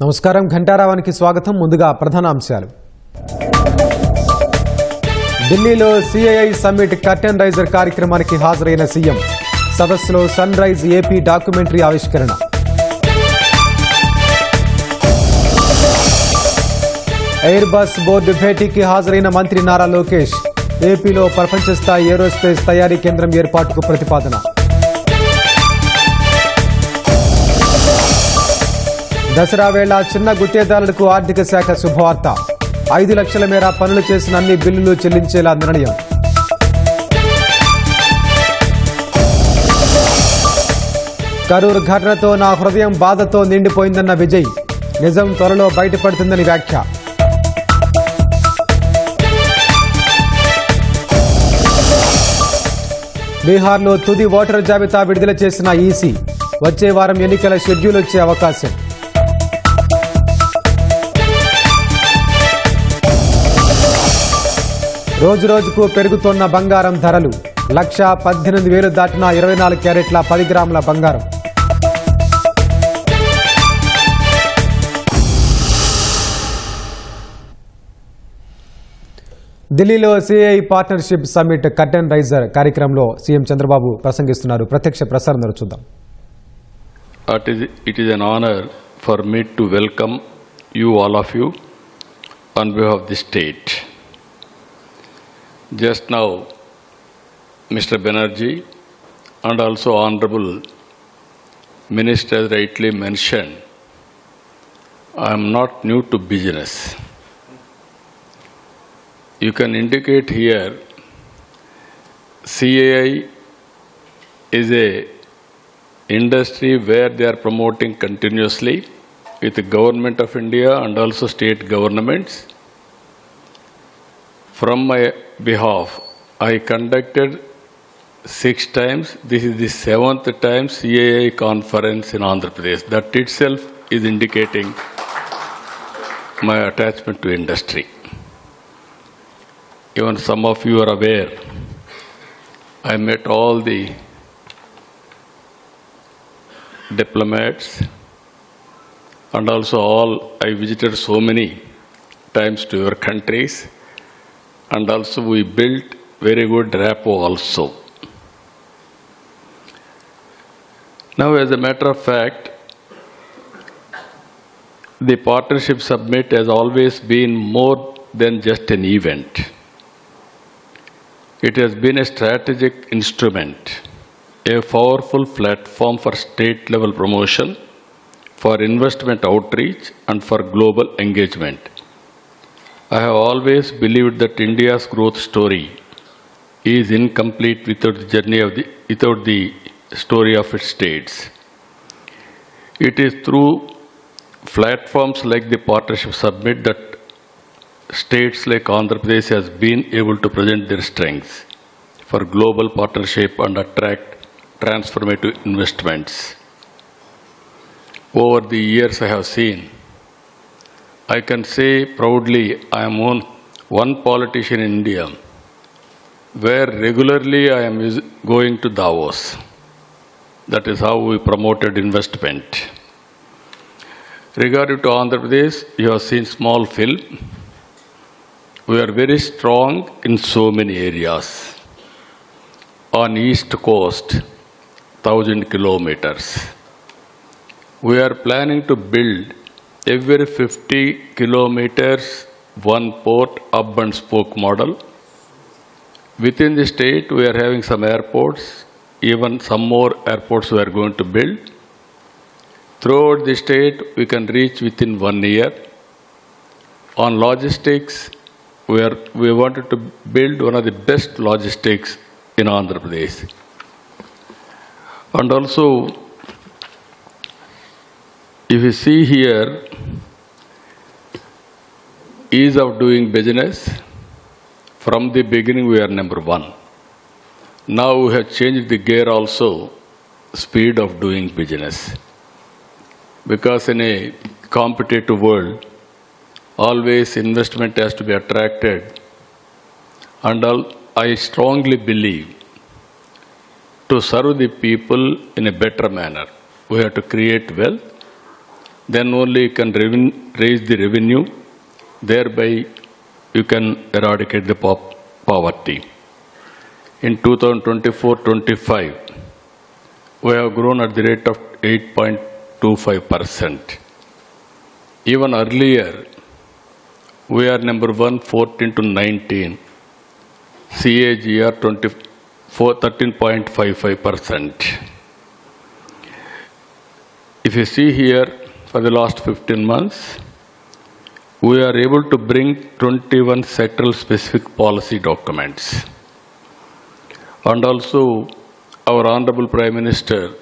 నమస్కారం, ఘంటారావానికి స్వాగతం. ముందుగా ప్రధాన అంశాలు. ఢిల్లీలో సిఐఐ సమ్మిట్ కర్టెన్ రైజర్ కార్యక్రమానికి హాజరైన సీఎం. సదస్సులో సన్ రైజ్ ఏపీ డాక్యుమెంటరీ ఆవిష్కరణ. ఎయిర్ బస్ బోర్డు భేటీకి హాజరైన మంత్రి నారా లోకేష్. ఏపీలో ప్రపంచ స్థాయి ఏరోస్పేస్ తయారీ కేంద్రం ఏర్పాటుకు ప్రతిపాదన. దసరా వేళ చిన్న గుత్తేదారులకు ఆర్థిక శాఖ శుభవార్త. 5 లక్షల మేర పనులు చేసిన అన్ని బిల్లులు చెల్లించేలా నిర్ణయం. కరూరు ఘటనతో నా హృదయం బాధతో నిండిపోయిందన్న విజయ్. నిజం త్వరలో బయటపడుతుందని వ్యాఖ్య. బీహార్లో తుది ఓటరు జాబితా విడుదల చేసిన ఈసీ. వచ్చే వారం ఎన్నికల షెడ్యూల్ వచ్చే అవకాశం. రోజురోజుకు పెరుగుతోన్న బంగారం ధరలు. 1,18,000 దాటిన 24 క్యారెట్ల 10 గ్రాముల బంగారం. ఢిల్లీలో CII partnership summit curtain raiser కార్యక్రమంలో సీఎం చంద్రబాబు ప్రసంగిస్తున్నారు. ప్రత్యక్ష ప్రసారం చూద్దాం. It is an honor for me to welcome you, all of you, on behalf of the state. Just now, Mr. Banerjee and also Honorable Minister rightly mentioned, I am not new to business. You can indicate here, CAI is a industry where they are promoting continuously with the Government of India and also state governments. From my behalf, I conducted 6 times. This is the 7th time CAI conference in Andhra Pradesh. That itself is indicating my attachment to industry. Even some of you are aware, I met all the diplomats and also I visited so many times to your countries. And also we built very good rapport also. Now, as a matter of fact, the partnership summit has always been more than just an event. It has been a strategic instrument, a powerful platform for state-level promotion, for investment outreach, and for global engagement. I have always believed that India's growth story is incomplete without the story of its states. It is through platforms like the Partnership Summit that states like Andhra Pradesh has been able to present their strengths for global partnership and attract transformative investments. Over the years I have seen, I can say proudly I am one politician in India where regularly I am going to Davos. That is how we promoted investment. Regarding to Andhra Pradesh, you have seen small film. We are very strong in so many areas. On east coast, 1,000 kilometers. We are planning to build every 50 kilometers, one port, hub and spoke model. Within the state, we are having some airports, even some more airports we are going to build. Throughout the state, we can reach within 1 year. On logistics, we wanted to build one of the best logistics in Andhra Pradesh. And also, if you see here, ease of doing business, from the beginning we are number 1. Now we have changed the gear also, speed of doing business. Because in a competitive world, always investment has to be attracted. And I strongly believe to serve the people in a better manner, we have to create wealth. Then only you can raise the revenue. Thereby, you can eradicate the poverty. In 2024-25, we have grown at the rate of 8.25%. Even earlier, we are number 1, 14 to 19. CAGR 13.55%. If you see here, for the last 15 months, we are able to bring 21 sectoral specific policy documents. And also, our Honorable Prime Minister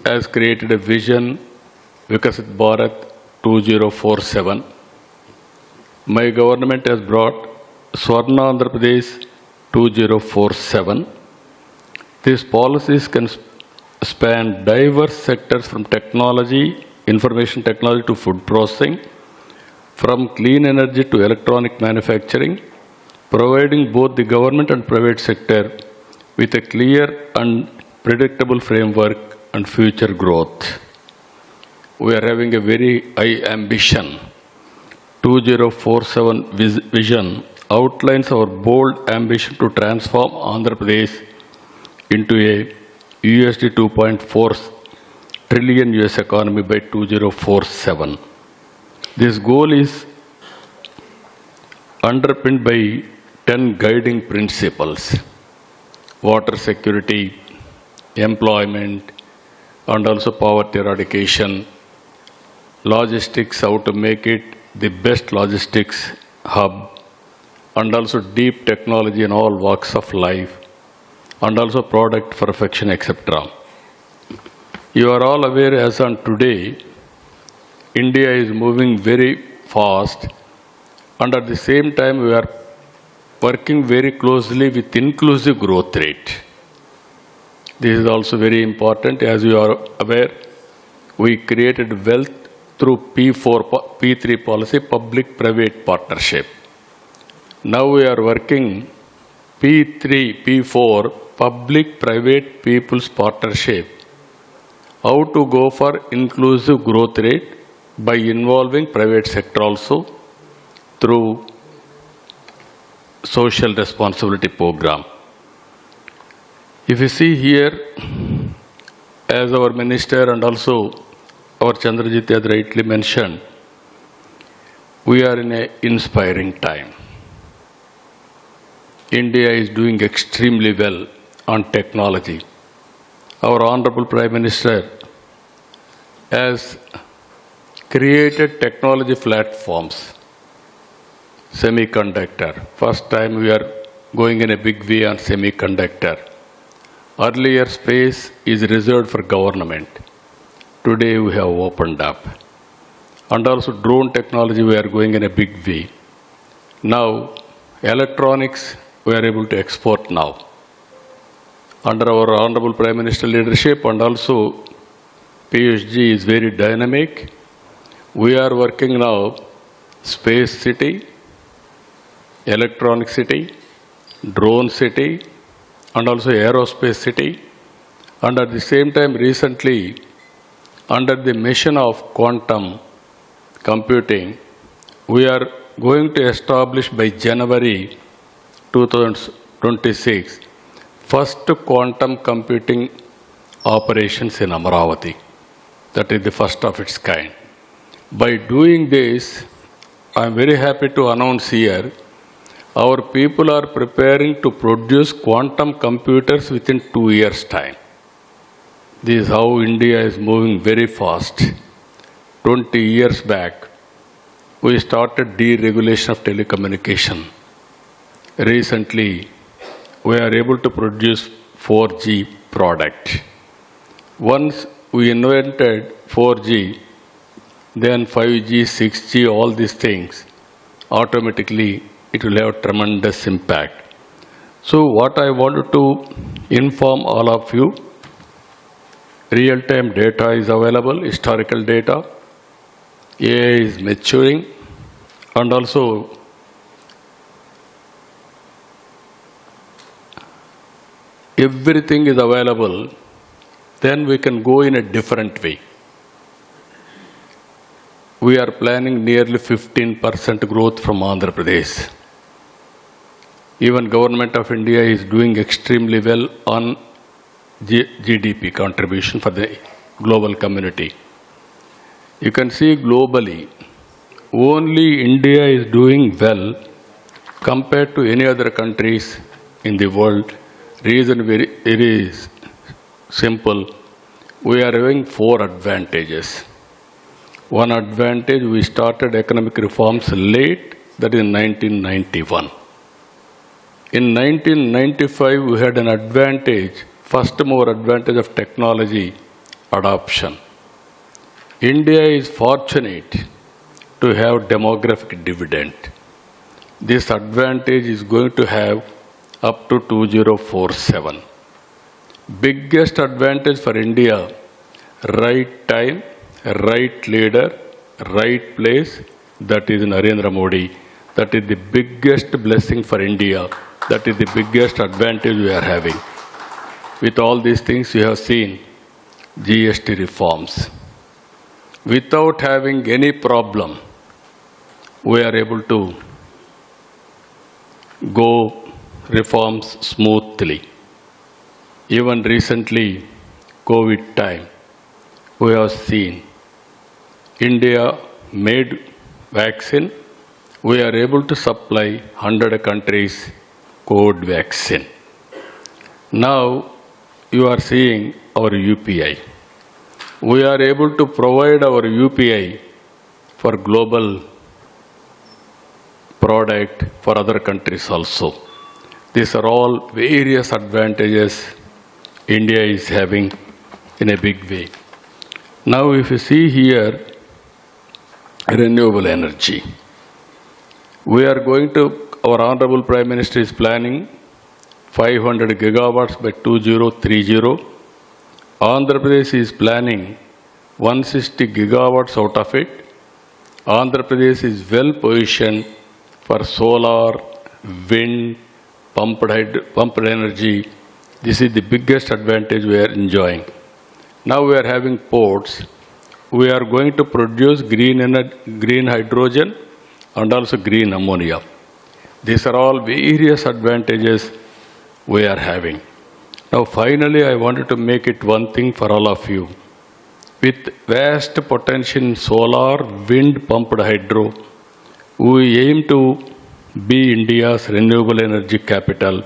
has created a vision, Vikasit Bharat 2047. My government has brought Swarna Andhra Pradesh 2047. These policies can span diverse sectors from technology, information technology to food processing, from clean energy to electronic manufacturing, providing both the government and private sector with a clear and predictable framework and future growth. We are having a very high ambition. 2047 vision outlines our bold ambition to transform Andhra Pradesh into a USD 2.4 trillion US economy by 2047. This goal is underpinned by 10 guiding principles: water security, employment, and also poverty eradication, logistics, how to make it the best logistics hub, and also deep technology in all walks of life, and also product perfection, etc. You are all aware, as on today, India is moving very fast, and at the same time we are working very closely with inclusive growth rate. This is also very important. As you are aware, we created wealth through P3 policy, public-private partnership. Now we are working P4, public-private people's partnership. How to go for inclusive growth rate by involving private sector also through social responsibility program. If you see here, as our minister and also our Chandrajit had rightly mentioned, we are in an inspiring time. India is doing extremely well on technology. Our Honorable Prime Minister has created technology platforms, semiconductor. First time we are going in a big way on semiconductor. Earlier space is reserved for government. Today we have opened up. And also drone technology we are going in a big way. Now electronics we are able to export now. Under our Honorable Prime Minister leadership and also PSG is very dynamic. We are working now space city, electronic city, drone city, and also aerospace city. And at the same time, recently, under the mission of quantum computing, we are going to establish by January 2026 first quantum computing operations in Amaravati. That is the first of its kind. By doing this, I am very happy to announce here, our people are preparing to produce quantum computers within 2 years' time. This is how India is moving very fast. 20 years back, we started deregulation of telecommunication. Recently, we are able to produce 4G product. Once we invented 4G, then 5G, 6G, all these things, automatically it will have tremendous impact. So what I wanted to inform all of you, real-time data is available, historical data, AI is maturing, and also everything is available, then we can go in a different way. We are planning nearly 15% growth from Andhra Pradesh. Even Government of India is doing extremely well on GDP contribution for the global community. You can see globally, only India is doing well compared to any other countries in the world. Reason very simple. We are having 4 advantages. One advantage, we started economic reforms late, that is in 1991. In 1995, we had an advantage, first mover advantage of technology adoption. India is fortunate to have demographic dividend. This advantage is going to have up to 2047. Biggest advantage for India, right time, right leader, right place, that is Narendra Modi. That is the biggest blessing for India. That is the biggest advantage we are having. With all these things, you have seen GST reforms. Without having any problem, we are able to go reforms smoothly. Even recently, COVID time, we have seen India made vaccine. We are able to supply 100 countries COVID vaccine. Now you are seeing our UPI. We are able to provide our UPI for global product for other countries also. These are all various advantages India is having in a big way. Now if you see here, renewable energy. We are going to, our Honorable Prime Minister is planning 500 gigawatts by 2030. Andhra Pradesh is planning 160 gigawatts out of it. Andhra Pradesh is well positioned for solar, wind, pumped energy. This is the biggest advantage we are enjoying. Now we are having ports. We are going to produce green hydrogen and also green ammonia. These are all various advantages we are having. Now finally, I wanted to make it one thing for all of you. With vast potential in solar, wind, pumped hydro, we aim to be India's renewable energy capital,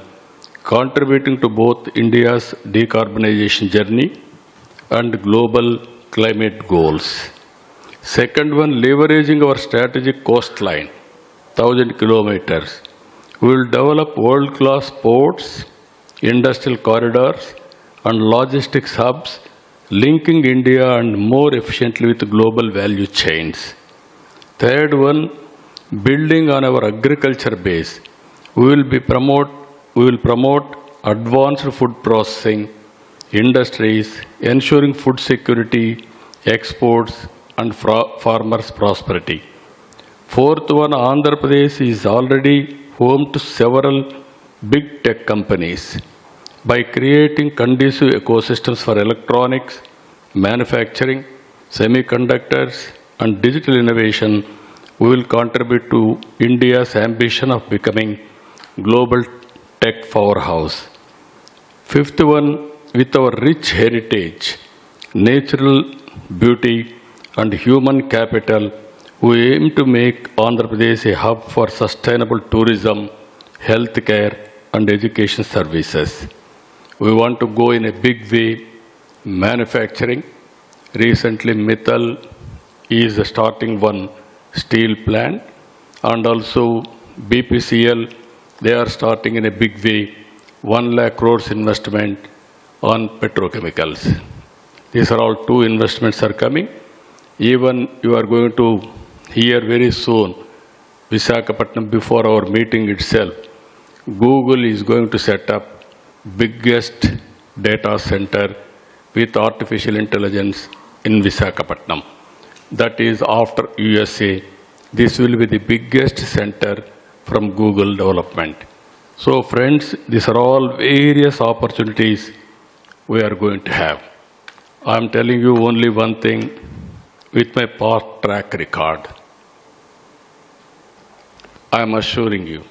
contributing to both India's decarbonization journey and global climate goals. Second one, leveraging our strategic coastline, 1,000 kilometers. We will develop world-class ports, industrial corridors, and logistics hubs, linking India and more efficiently with global value chains. Third one, building on our agriculture base. We will promote advanced food processing industries, ensuring food security, exports, and farmers' prosperity. Fourth one, Andhra Pradesh is already home to several big tech companies. By creating conducive ecosystems for electronics, manufacturing, semiconductors, and digital innovation, we will contribute to India's ambition of becoming global tech powerhouse. Fifth one, with our rich heritage, natural beauty, and human capital, we aim to make Andhra Pradesh a hub for sustainable tourism, healthcare, and education services. We want to go in a big way, manufacturing. Recently, Mittal is starting one steel plant, and also BPCL, they are starting in a big way, 1 lakh crores investment on petrochemicals. These are all 2 investments are coming. Even you are going to hear very soon, Visakhapatnam, before our meeting itself, Google is going to set up biggest data center with artificial intelligence in Visakhapatnam. that is after USA. This will be the biggest center from Google development. So friends, these are all various opportunities we are going to have. I am telling you only one thing with my past track record. I am assuring you,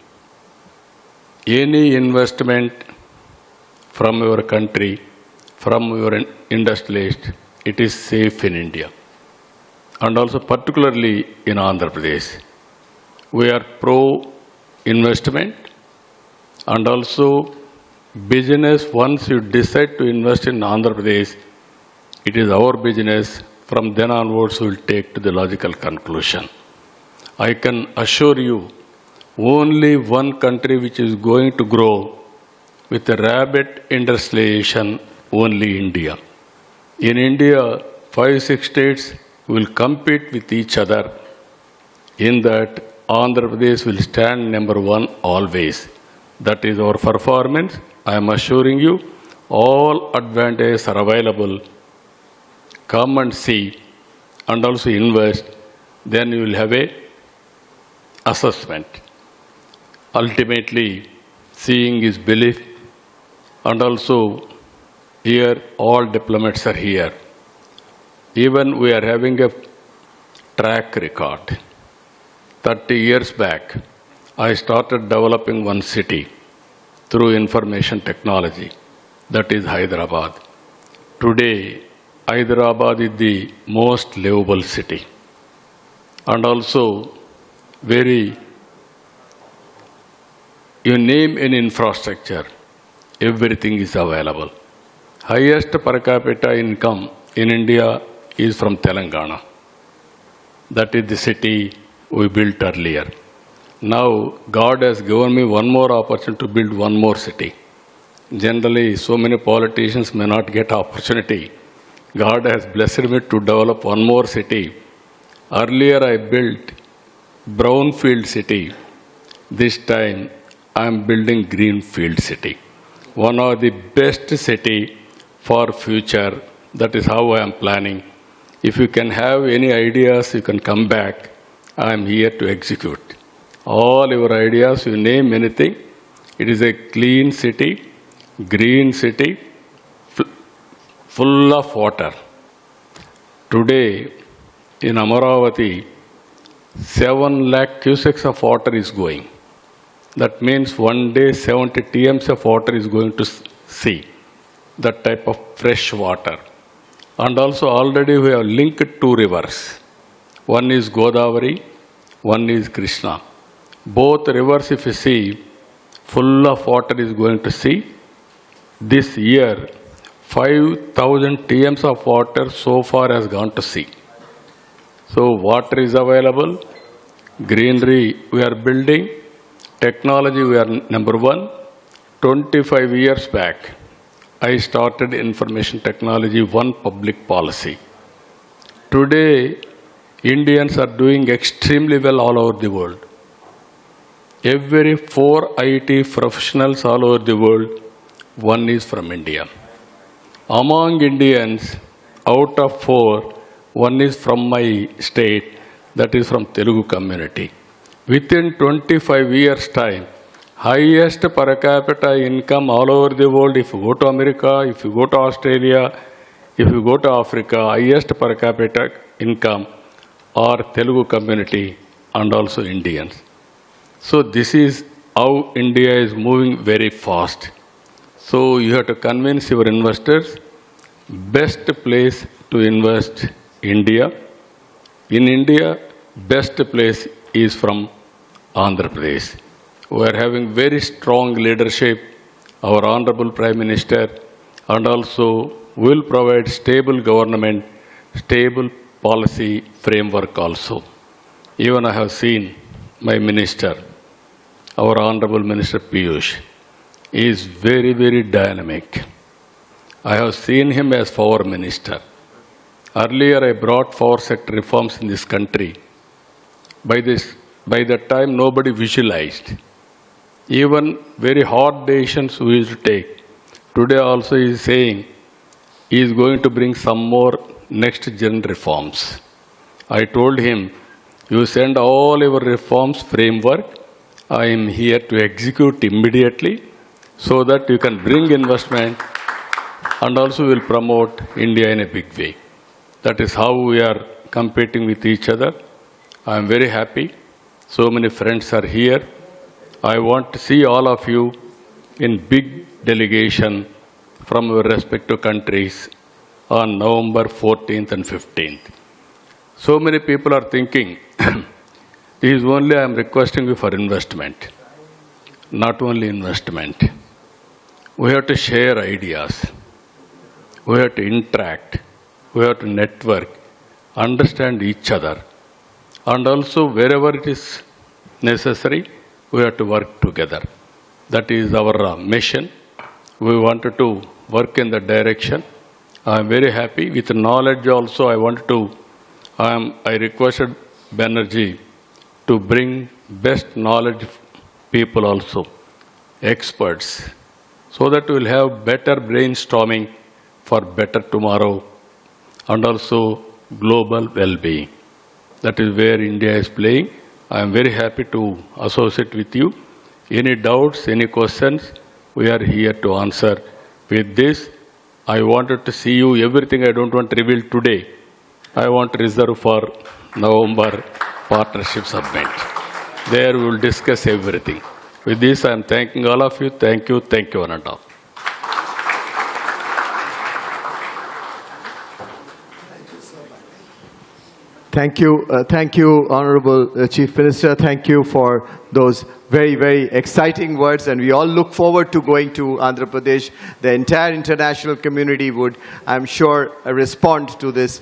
any investment from your country, from your industrialist, it is safe in India. And also particularly in Andhra Pradesh. We are pro-investment and also business, once you decide to invest in Andhra Pradesh, it is our business. From then onwards, we will take to the logical conclusion. I can assure you, only one country which is going to grow with a rapid industrialization, only India. In India, 5-6 states will compete with each other. In that, Andhra Pradesh will stand number one always. That is our performance. I am assuring you, all advantages are available. Come and see and also invest. Then you will have a assessment. Ultimately, seeing is belief. And also, here all diplomats are here. Even we are having a track record. 30 years back, I started developing one city through information technology. That is Hyderabad. Today, Hyderabad is the most livable city. And also, you name an infrastructure, everything is available. Highest per capita income in India is from Telangana. That is the city we built earlier. Now, God has given me one more opportunity to build one more city. Generally, so many politicians may not get opportunity. God has blessed me to develop one more city. Earlier, I built brownfield city. This time, I am building greenfield city. One of the best city for future. That is how I am planning. If you can have any ideas, you can come back. I am here to execute. All your ideas, you name anything. It is a clean city, green city, full of water. Today, in Amaravati, 7 lakh cusecs of water is going. That means one day 70 TMs of water is going to sea. That type of fresh water. And also already we have linked 2 rivers. One is Godavari, one is Krishna. Both rivers, if you see, full of water is going to sea. This year, 5,000 TMs of water so far has gone to sea. So water is available, greenery we are building, technology we are number one. 25 years back, I started information technology, one public policy. Today, Indians are doing extremely well all over the world. Every 4 IT professionals all over the world, one is from India. Among Indians, out of 4, one is from my state, that is from Telugu community. Within 25 years' time, highest per capita income all over the world. If you go to America, if you go to Australia, if you go to Africa, highest per capita income are Telugu community and also Indians. So this is how India is moving very fast. So you have to convince your investors, best place to invest India. In India, best place is from Andhra Pradesh. We are having very strong leadership, our Honorable Prime Minister, and also will provide stable government, stable policy framework also. Even I have seen my minister, our Honorable Minister Piyush, is very, very dynamic. I have seen him as power minister. Earlier I brought 4 sector reforms in this country. By that time nobody visualized. Even very hard decisions we used to take. Today also he is saying he is going to bring some more next gen reforms. I told him, you send all your reforms framework. I am here to execute immediately so that you can bring investment and also will promote India in a big way. That is how we are competing with each other. I am very happy. So many friends are here. I want to see all of you in big delegation from your respective countries on November 14th and 15th. So many people are thinking, this is only I am requesting you for investment. Not only investment. We have to share ideas. We have to interact. We have to network, understand each other. And also wherever it is necessary, we have to work together. That is our mission. We wanted to work in that direction. I am very happy. With knowledge also, I requested Banerjee to bring best knowledge people also, experts, so that we will have better brainstorming for better tomorrow and also global well-being. That is where India is playing. I am very happy to associate with you. Any doubts, any questions, we are here to answer. With this, I wanted to see you everything I don't want to reveal today. I want to reserve for November Partnership Summit. There we will discuss everything. With this, I am thanking all of you. Thank you, Ananta. Thank you, Honorable Chief Minister. Thank you for those very, very exciting words, and we all look forward to going to Andhra Pradesh. The entire international community would, I'm sure, respond to this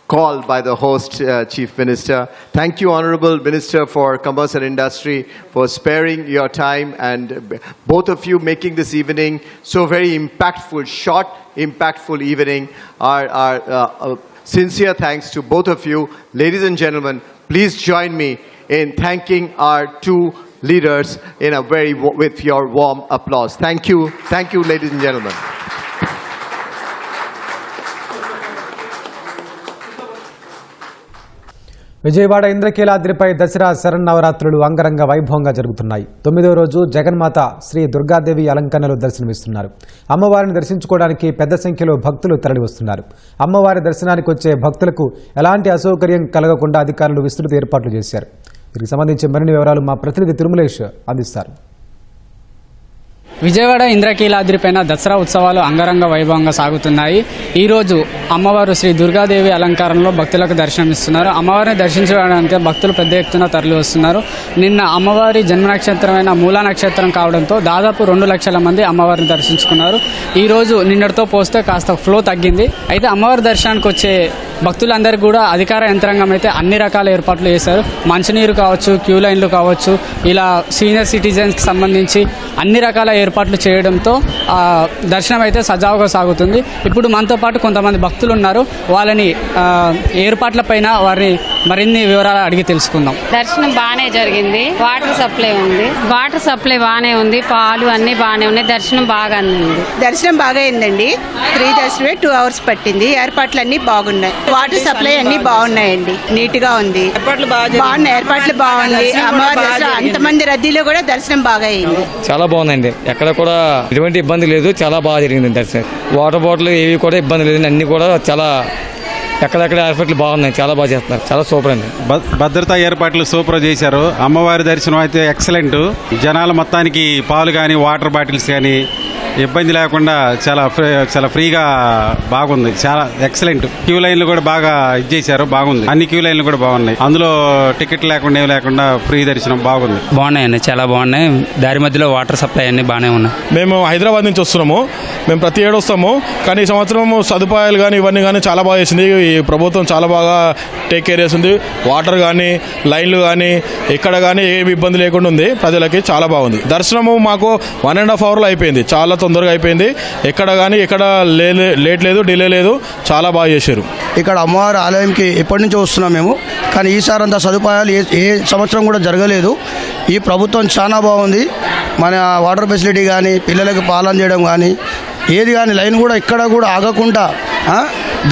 call by the host Chief Minister. Thank you, Honorable Minister for Commerce and Industry, for sparing your time, and both of you making this evening so very impactful, short, impactful evening. Our sincere thanks to both of you. Ladies and gentlemen, please join me in thanking our two leaders with your warm applause. Thank you, ladies and gentlemen. Vijayawada ఇంద్రకీలాద్రిపై దసరా శరన్నవరాత్రులు అంగరంగ వైభవంగా జరుగుతున్నాయి. 9వ రోజు జగన్మాత శ్రీ దుర్గాదేవి అలంకరణలో దర్శనమిస్తున్నారు. అమ్మవారిని దర్శించుకోవడానికి పెద్ద సంఖ్యలో భక్తులు తరలివస్తున్నారు. అమ్మవారి దర్శనానికి వచ్చే భక్తులకు ఎలాంటి అసౌకర్యం కలగకుండా అధికారులు విస్తృత ఏర్పాట్లు చేశారు. దీనికి సంబంధించి మరిన్ని వివరాలు మా ప్రతినిధి తిరుమలేష్ అందిస్తారు. విజయవాడ ఇంద్రకీలాద్రిపైన దసరా ఉత్సవాలు అంగరంగ వైభవంగా సాగుతున్నాయి. ఈరోజు అమ్మవారు శ్రీ దుర్గాదేవి అలంకారంలో భక్తులకు దర్శనమిస్తున్నారు. అమ్మవారిని దర్శించడానికి భక్తులు పెద్ద ఎత్తున తరలి వస్తున్నారు. నిన్న అమ్మవారి జన్మ నక్షత్రమైన మూలా నక్షత్రం కావడంతో దాదాపు 2 లక్షల మంది అమ్మవారిని దర్శించుకున్నారు. ఈరోజు నిన్నటితో పోస్తే కాస్త ఫ్లో తగ్గింది. అయితే అమ్మవారి దర్శనానికి వచ్చే భక్తులందరికీ కూడా అధికార యంత్రాంగం అయితే అన్ని రకాల ఏర్పాట్లు చేశారు. మంచినీరు కావచ్చు, క్యూ లైన్లు కావచ్చు, ఇలా సీనియర్ సిటిజన్స్కి సంబంధించి అన్ని రకాల ఏర్పాట్లు చేయడంతో దర్శనం అయితే సజావుగా సాగుతుంది. ఇప్పుడు మనతో పాటు కొంతమంది భక్తులు ఉన్నారు. వాళ్ళని ఏర్పాట్లపైన వారిని మరిన్ని వివరాలు అడిగి తెలుసుకుందాం. దర్శనం బాగానే జరిగింది. వాటర్ సప్లై బాగానే ఉంది. పాలు అన్ని బాగానే ఉన్నాయి. దర్శనం బాగా ఉంది. దర్శనం బాగా అయిందండి. 3 దర్శనమే 2 hours పట్టింది. ఏర్పాట్లు అన్ని బాగున్నాయి. వాటర్ సప్లై అన్ని బాగున్నాయండి. నీట్ గా ఉంది. బాగున్నాయి. ఏర్పాట్లు బాగుంది. అమ్మవారి దర్శనం అంతమంది రద్దీలో కూడా దర్శనం బాగా అయింది. చాలా బాగుందండి. ఎక్కడ కూడా ఎటువంటి ఇబ్బంది లేదు. చాలా బాగా జరిగింది దర్శనం. వాటర్ బాటిల్ ఏవి కూడా ఇబ్బంది లేదు. అన్ని కూడా చాలా ఎక్కడెక్కడ ఏర్పాట్లు బాగున్నాయి. చాలా బాగా చేస్తున్నారు. చాలా సూపర్ అండి. భద్రతా ఏర్పాట్లు సూపర్ చేశారు. అమ్మవారి దర్శనం అయితే ఎక్సలెంట్. జనాలు మొత్తానికి పాలు కానీ వాటర్ బాటిల్స్ కానీ ఇబ్బంది లేకుండా చాలా ఫ్రీగా బాగుంది. చాలా ఎక్సలెంట్. క్యూ లైన్లు కూడా బాగా ఇచ్చేసారు. బాగుంది. అన్ని క్యూ లైన్లు కూడా బాగున్నాయి. అందులో టికెట్ లేకుండా ఏమి లేకుండా ఫ్రీ దర్శనం బాగుంది. బాగున్నాయండి. చాలా బాగున్నాయి. దారి మధ్యలో వాటర్ సప్లై అన్ని బాగానే ఉన్నాయి. మేము హైదరాబాద్ నుంచి వస్తున్నాము. మేము ప్రతి ఏడు వస్తాము. కానీ ఈ సంవత్సరం సదుపాయాలు కానీ ఇవన్నీ కానీ చాలా బాగా చేసింది. ఈ ప్రభుత్వం చాలా బాగా టేక్ కేర్ చేస్తుంది. వాటర్ కానీ లైన్లు కానీ ఎక్కడ కానీ ఏమి ఇబ్బంది లేకుండా ఉంది. ప్రజలకి చాలా బాగుంది. దర్శనము మాకు 1.5 hourలో అయిపోయింది. చాలా తొందరగా అయిపోయింది. ఎక్కడ కానీ ఎక్కడ లేట్ లేదు, డిలే లేదు. చాలా బాగా చేశారు. ఇక్కడ అమ్మవారి ఆలయంకి ఎప్పటి నుంచో వస్తున్నాం మేము. కానీ ఈసారి అంత సదుపాయాలు ఏ సంవత్సరం కూడా జరగలేదు. ఈ ప్రభుత్వం చాలా బాగుంది. మన వాటర్ ఫెసిలిటీ కానీ పిల్లలకి పాలన చేయడం కానీ ఏది కానీ లైన్ కూడా ఇక్కడ కూడా ఆగకుండా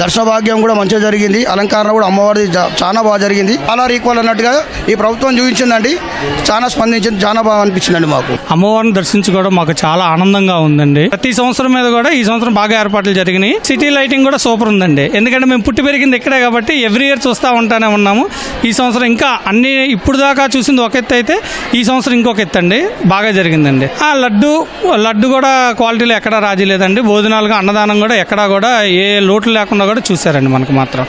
దర్శన భాగ్యం కూడా మంచిగా జరిగింది. అలంకరణ కూడా అమ్మవారిది చాలా బాగా జరిగింది. చాలా ఈక్వల్ అన్నట్టుగా ఈ ప్రభుత్వం చూపించిందండి. చాలా స్పందించింది, చాలా బాగా అనిపించిందండి మాకు. అమ్మవారిని దర్శించుకోవడం మాకు చాలా ఆనందంగా ఉందండి. ప్రతి సంవత్సరం మీద కూడా ఈ సంవత్సరం బాగా ఏర్పాట్లు జరిగినాయి. సిటీ లైటింగ్ కూడా సూపర్ ఉందండి. ఎందుకంటే మేము పుట్టి పెరిగింది ఇక్కడే కాబట్టి ఎవ్రీ ఇయర్ చూస్తూ ఉంటానే ఉన్నాము. ఈ సంవత్సరం ఇంకా అన్ని ఇప్పుడు దాకా చూసింది ఒక ఎత్తు అయితే ఈ సంవత్సరం ఇంకొక ఎత్తు అండి. బాగా జరిగిందండి. లడ్డు కూడా క్వాలిటీలో ఎక్కడా రాజీ లేదండి. భోజనాలుగా అన్నదానం కూడా ఎక్కడా కూడా ఏ లోటు లేకుండా కూడా చూశారండి. మనకు మాత్రం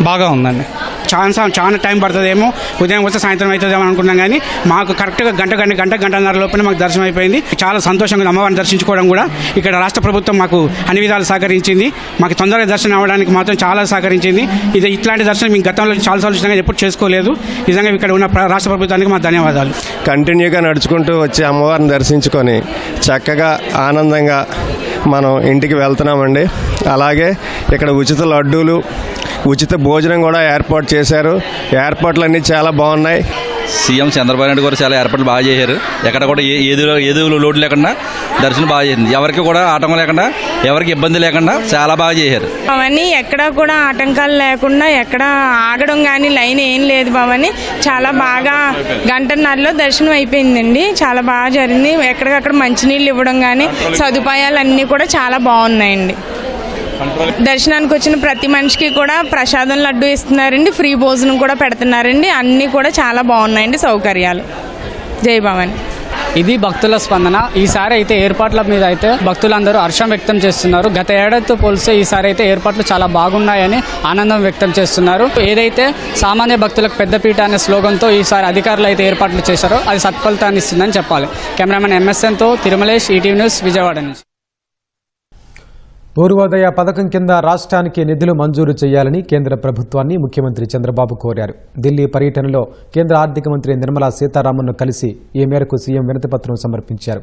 బాగా ఉందండి. చాలా టైం పడుతుందేమో, ఉదయం వస్తే సాయంత్రం అవుతుందేమో అనుకున్నాం, కానీ మాకు కరెక్ట్గా గంటన్నర లోపల మాకు దర్శనం అయిపోయింది. చాలా సంతోషంగా ఉంది అమ్మవారిని దర్శించుకోవడం కూడా. ఇక్కడ రాష్ట్ర ప్రభుత్వం మాకు అన్ని విధాలు సహకరించింది. మాకు తొందరగా దర్శనం అవ్వడానికి మాత్రం చాలా సహకరించింది. ఇది ఇట్లాంటి దర్శనం మేము గతంలో చాలా సంవత్సరంగా ఎప్పుడు చేసుకోలేదు. నిజంగా ఇక్కడ ఉన్న రాష్ట్ర ప్రభుత్వానికి మా ధన్యవాదాలు. కంటిన్యూగా నడుచుకుంటూ వచ్చి అమ్మవారిని దర్శించుకొని చక్కగా ఆనందంగా మనం ఇంటికి వెళ్తున్నామండి. అలాగే ఇక్కడ ఉచిత లడ్డూలు, ఉచిత భోజనం కూడా ఏర్పాటు చేశారు. ఏర్పాట్లన్నీ చాలా బాగున్నాయి. సీఎం చంద్రబాబు నాయుడు గారు చాలా ఏర్పాట్లు బాగా చేశారు. ఎక్కడ కూడా ఏదో లోటు లేకుండా దర్శనం బాగా చేసింది. ఎవరికి కూడా ఆటంకం లేకుండా, ఎవరికి ఇబ్బంది లేకుండా చాలా బాగా చేశారు. అవన్నీ ఎక్కడ కూడా ఆటంకాలు లేకుండా, ఎక్కడ ఆగడం కానీ లైన్ ఏం లేదు బావని. చాలా బాగా గంటన్నరలో దర్శనం అయిపోయిందండి. చాలా బాగా జరిగింది. ఎక్కడికక్కడ మంచినీళ్ళు ఇవ్వడం కానీ సదుపాయాలు అన్నీ కూడా చాలా బాగున్నాయండి. దర్శనానికి వచ్చిన ప్రతి మనిషికి కూడా ప్రసాదం లడ్డు ఇస్తున్నారండి. ఫ్రీ భోజనం కూడా పెడుతున్నారండి. అన్నీ కూడా చాలా బాగున్నాయండి సౌకర్యాలు. జై భవాని. ఇది భక్తుల స్పందన. ఈసారి అయితే ఏర్పాట్ల మీద అయితే భక్తులందరూ హర్షం వ్యక్తం చేస్తున్నారు. గత ఏడాదితో పోలిస్తే ఈసారి అయితే ఏర్పాట్లు చాలా బాగున్నాయని ఆనందం వ్యక్తం చేస్తున్నారు. ఏదైతే సామాన్య భక్తులకు పెద్దపీట అనే స్లోగన్తో ఈసారి అధికారులు అయితే ఏర్పాట్లు చేశారో అది సత్ఫలితాన్ని ఇస్తుందని చెప్పాలి. కెమెరామెన్ ఎంఎస్ఎన్తో తిరుమలేష్, ఈటీవీ న్యూస్, విజయవాడ నుంచి. పూర్వోదయ పథకం కింద రాష్ట్రానికి నిధులు మంజూరు చేయాలని కేంద్ర ప్రభుత్వాన్ని ముఖ్యమంత్రి చంద్రబాబు కోరారు. ఢిల్లీ పర్యటనలో కేంద్ర ఆర్థిక మంత్రి నిర్మలా సీతారామన్ను కలిసి ఈ మేరకు సీఎం వినతిపత్రం సమర్పించారు.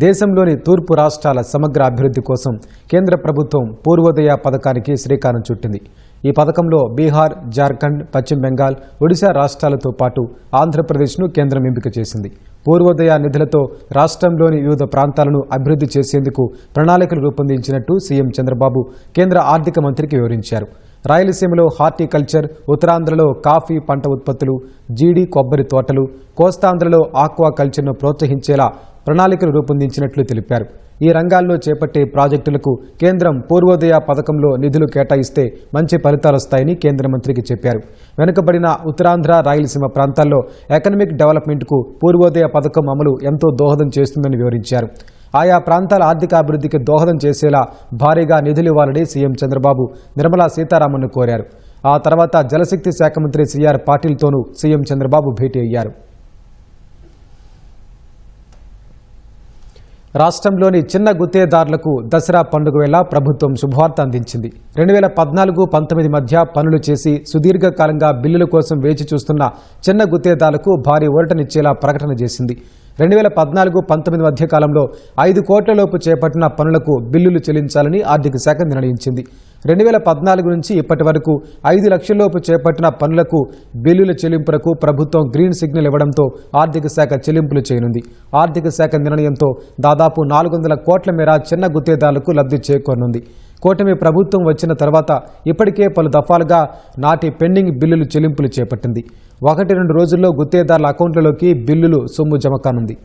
దేశంలోని తూర్పు రాష్ట్రాల సమగ్ర అభివృద్ధి కోసం కేంద్ర ప్రభుత్వం పూర్వోదయ పథకానికి శ్రీకారం చుట్టింది. ఈ పథకంలో బీహార్, జార్ఖండ్, పశ్చిమ బెంగాల్, ఒడిశా రాష్ట్రాలతో పాటు ఆంధ్రప్రదేశ్ను కేంద్రం ఎంపిక చేసింది. పూర్వోదయ నిధులతో రాష్ట్రంలోని వివిధ ప్రాంతాలను అభివృద్ధి చేసేందుకు ప్రణాళికలు రూపొందించినట్టు సీఎం చంద్రబాబు కేంద్ర ఆర్థిక మంత్రికి వివరించారు. రాయలసీమలో హార్టికల్చర్, ఉత్తరాంధ్రలో కాఫీ పంట ఉత్పత్తులు, జీడి, కొబ్బరి తోటలు, కోస్తాంధ్రలో ఆక్వా కల్చర్ను ప్రోత్సహించేలా ప్రణాళికలు రూపొందించినట్లు తెలిపారు. ఈ రంగాల్లో చేపట్టే ప్రాజెక్టులకు కేంద్రం పూర్వోదయ పథకంలో నిధులు కేటాయిస్తే మంచి ఫలితాలొస్తాయని కేంద్ర మంత్రికి చెప్పారు. వెనుకబడిన ఉత్తరాంధ్ర, రాయలసీమ ప్రాంతాల్లో ఎకనామిక్ డెవలప్మెంట్కు పూర్వోదయ పథకం అమలు ఎంతో దోహదం చేస్తుందని వివరించారు. ఆయా ప్రాంతాల ఆర్థిక అభివృద్ధికి దోహదం చేసేలా భారీగా నిధులివ్వాలని సీఎం చంద్రబాబు నిర్మలా సీతారామన్ను కోరారు. ఆ తర్వాత జలశక్తి శాఖ మంత్రి సిఆర్ పాటిల్తోనూ సీఎం చంద్రబాబు భేటీ అయ్యారు. రాష్ట్రంలోని చిన్న గుత్తేదారులకు దసరా పండుగ వేళ ప్రభుత్వం శుభవార్త అందించింది. 2014-19 మధ్య పనులు చేసి సుదీర్ఘకాలంగా బిల్లుల కోసం వేచి చూస్తున్న చిన్న గుత్తేదారులకు భారీ ఊరటనిచ్చేలా ప్రకటన చేసింది. 2014-19 మధ్య కాలంలో 5 కోట్లలోపు చేపట్టిన పనులకు బిల్లులు చెల్లించాలని ఆర్థిక శాఖ నిర్ణయించింది. 2014 నుంచి ఇప్పటి వరకు 5 లక్షల్లోపు చేపట్టిన పనులకు బిల్లుల చెల్లింపులకు ప్రభుత్వం గ్రీన్ సిగ్నల్ ఇవ్వడంతో ఆర్థిక శాఖ చెల్లింపులు చేయనుంది. ఆర్థిక శాఖ నిర్ణయంతో దాదాపు 400 కోట్ల మేర చిన్న గుత్తేదారులకు లబ్ధి చేకూరనుంది. కూటమి ప్రభుత్వం వచ్చిన తర్వాత ఇప్పటికే పలు దఫాలుగా నాటి పెండింగ్ బిల్లులు చెల్లింపులు చేపట్టింది. 1-2 రోజుల్లో గుత్తేదారుల అకౌంట్లలోకి బిల్లులు సొమ్ము జమ కానుంది.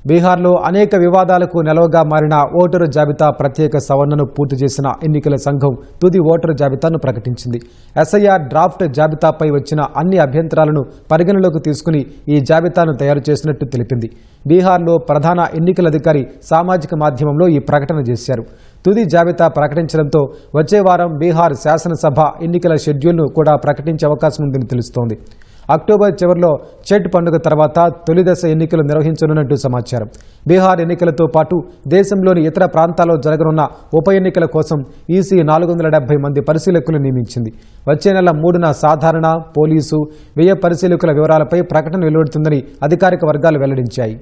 బీహార్లో అనేక వివాదాలకు నెలవుగా మారిన ఓటరు జాబితా ప్రత్యేక సవరణను పూర్తి చేసిన ఎన్నికల సంఘం తుది ఓటరు జాబితాను ప్రకటించింది. ఎస్ఐఆర్ డ్రాఫ్ట్ జాబితాపై వచ్చిన అన్ని అభ్యంతరాలను పరిగణలోకి తీసుకుని ఈ జాబితాను తయారు చేసినట్టు తెలిపింది. బీహార్లో ప్రధాన ఎన్నికల అధికారి సామాజిక మాధ్యమంలో ఈ ప్రకటన చేశారు. తుది జాబితా ప్రకటించడంతో వచ్చే వారం బీహార్ శాసనసభ ఎన్నికల షెడ్యూల్ను కూడా ప్రకటించే అవకాశం ఉందని తెలుస్తోంది. అక్టోబర్ చివరిలో ఛట్ పండుగ తర్వాత తొలిదశ ఎన్నికలు నిర్వహించనున్నట్టు సమాచారం. బీహార్ ఎన్నికలతో పాటు దేశంలోని ఇతర ప్రాంతాల్లో జరగనున్న ఉప ఎన్నికల కోసం ఈసీ 470 మంది పరిశీలకులు నియమించింది. వచ్చే నెల 3న సాధారణ, పోలీసు, వ్యయ పరిశీలకుల వివరాలపై ప్రకటన వెలువడుతుందని అధికారిక వర్గాలు వెల్లడించాయి.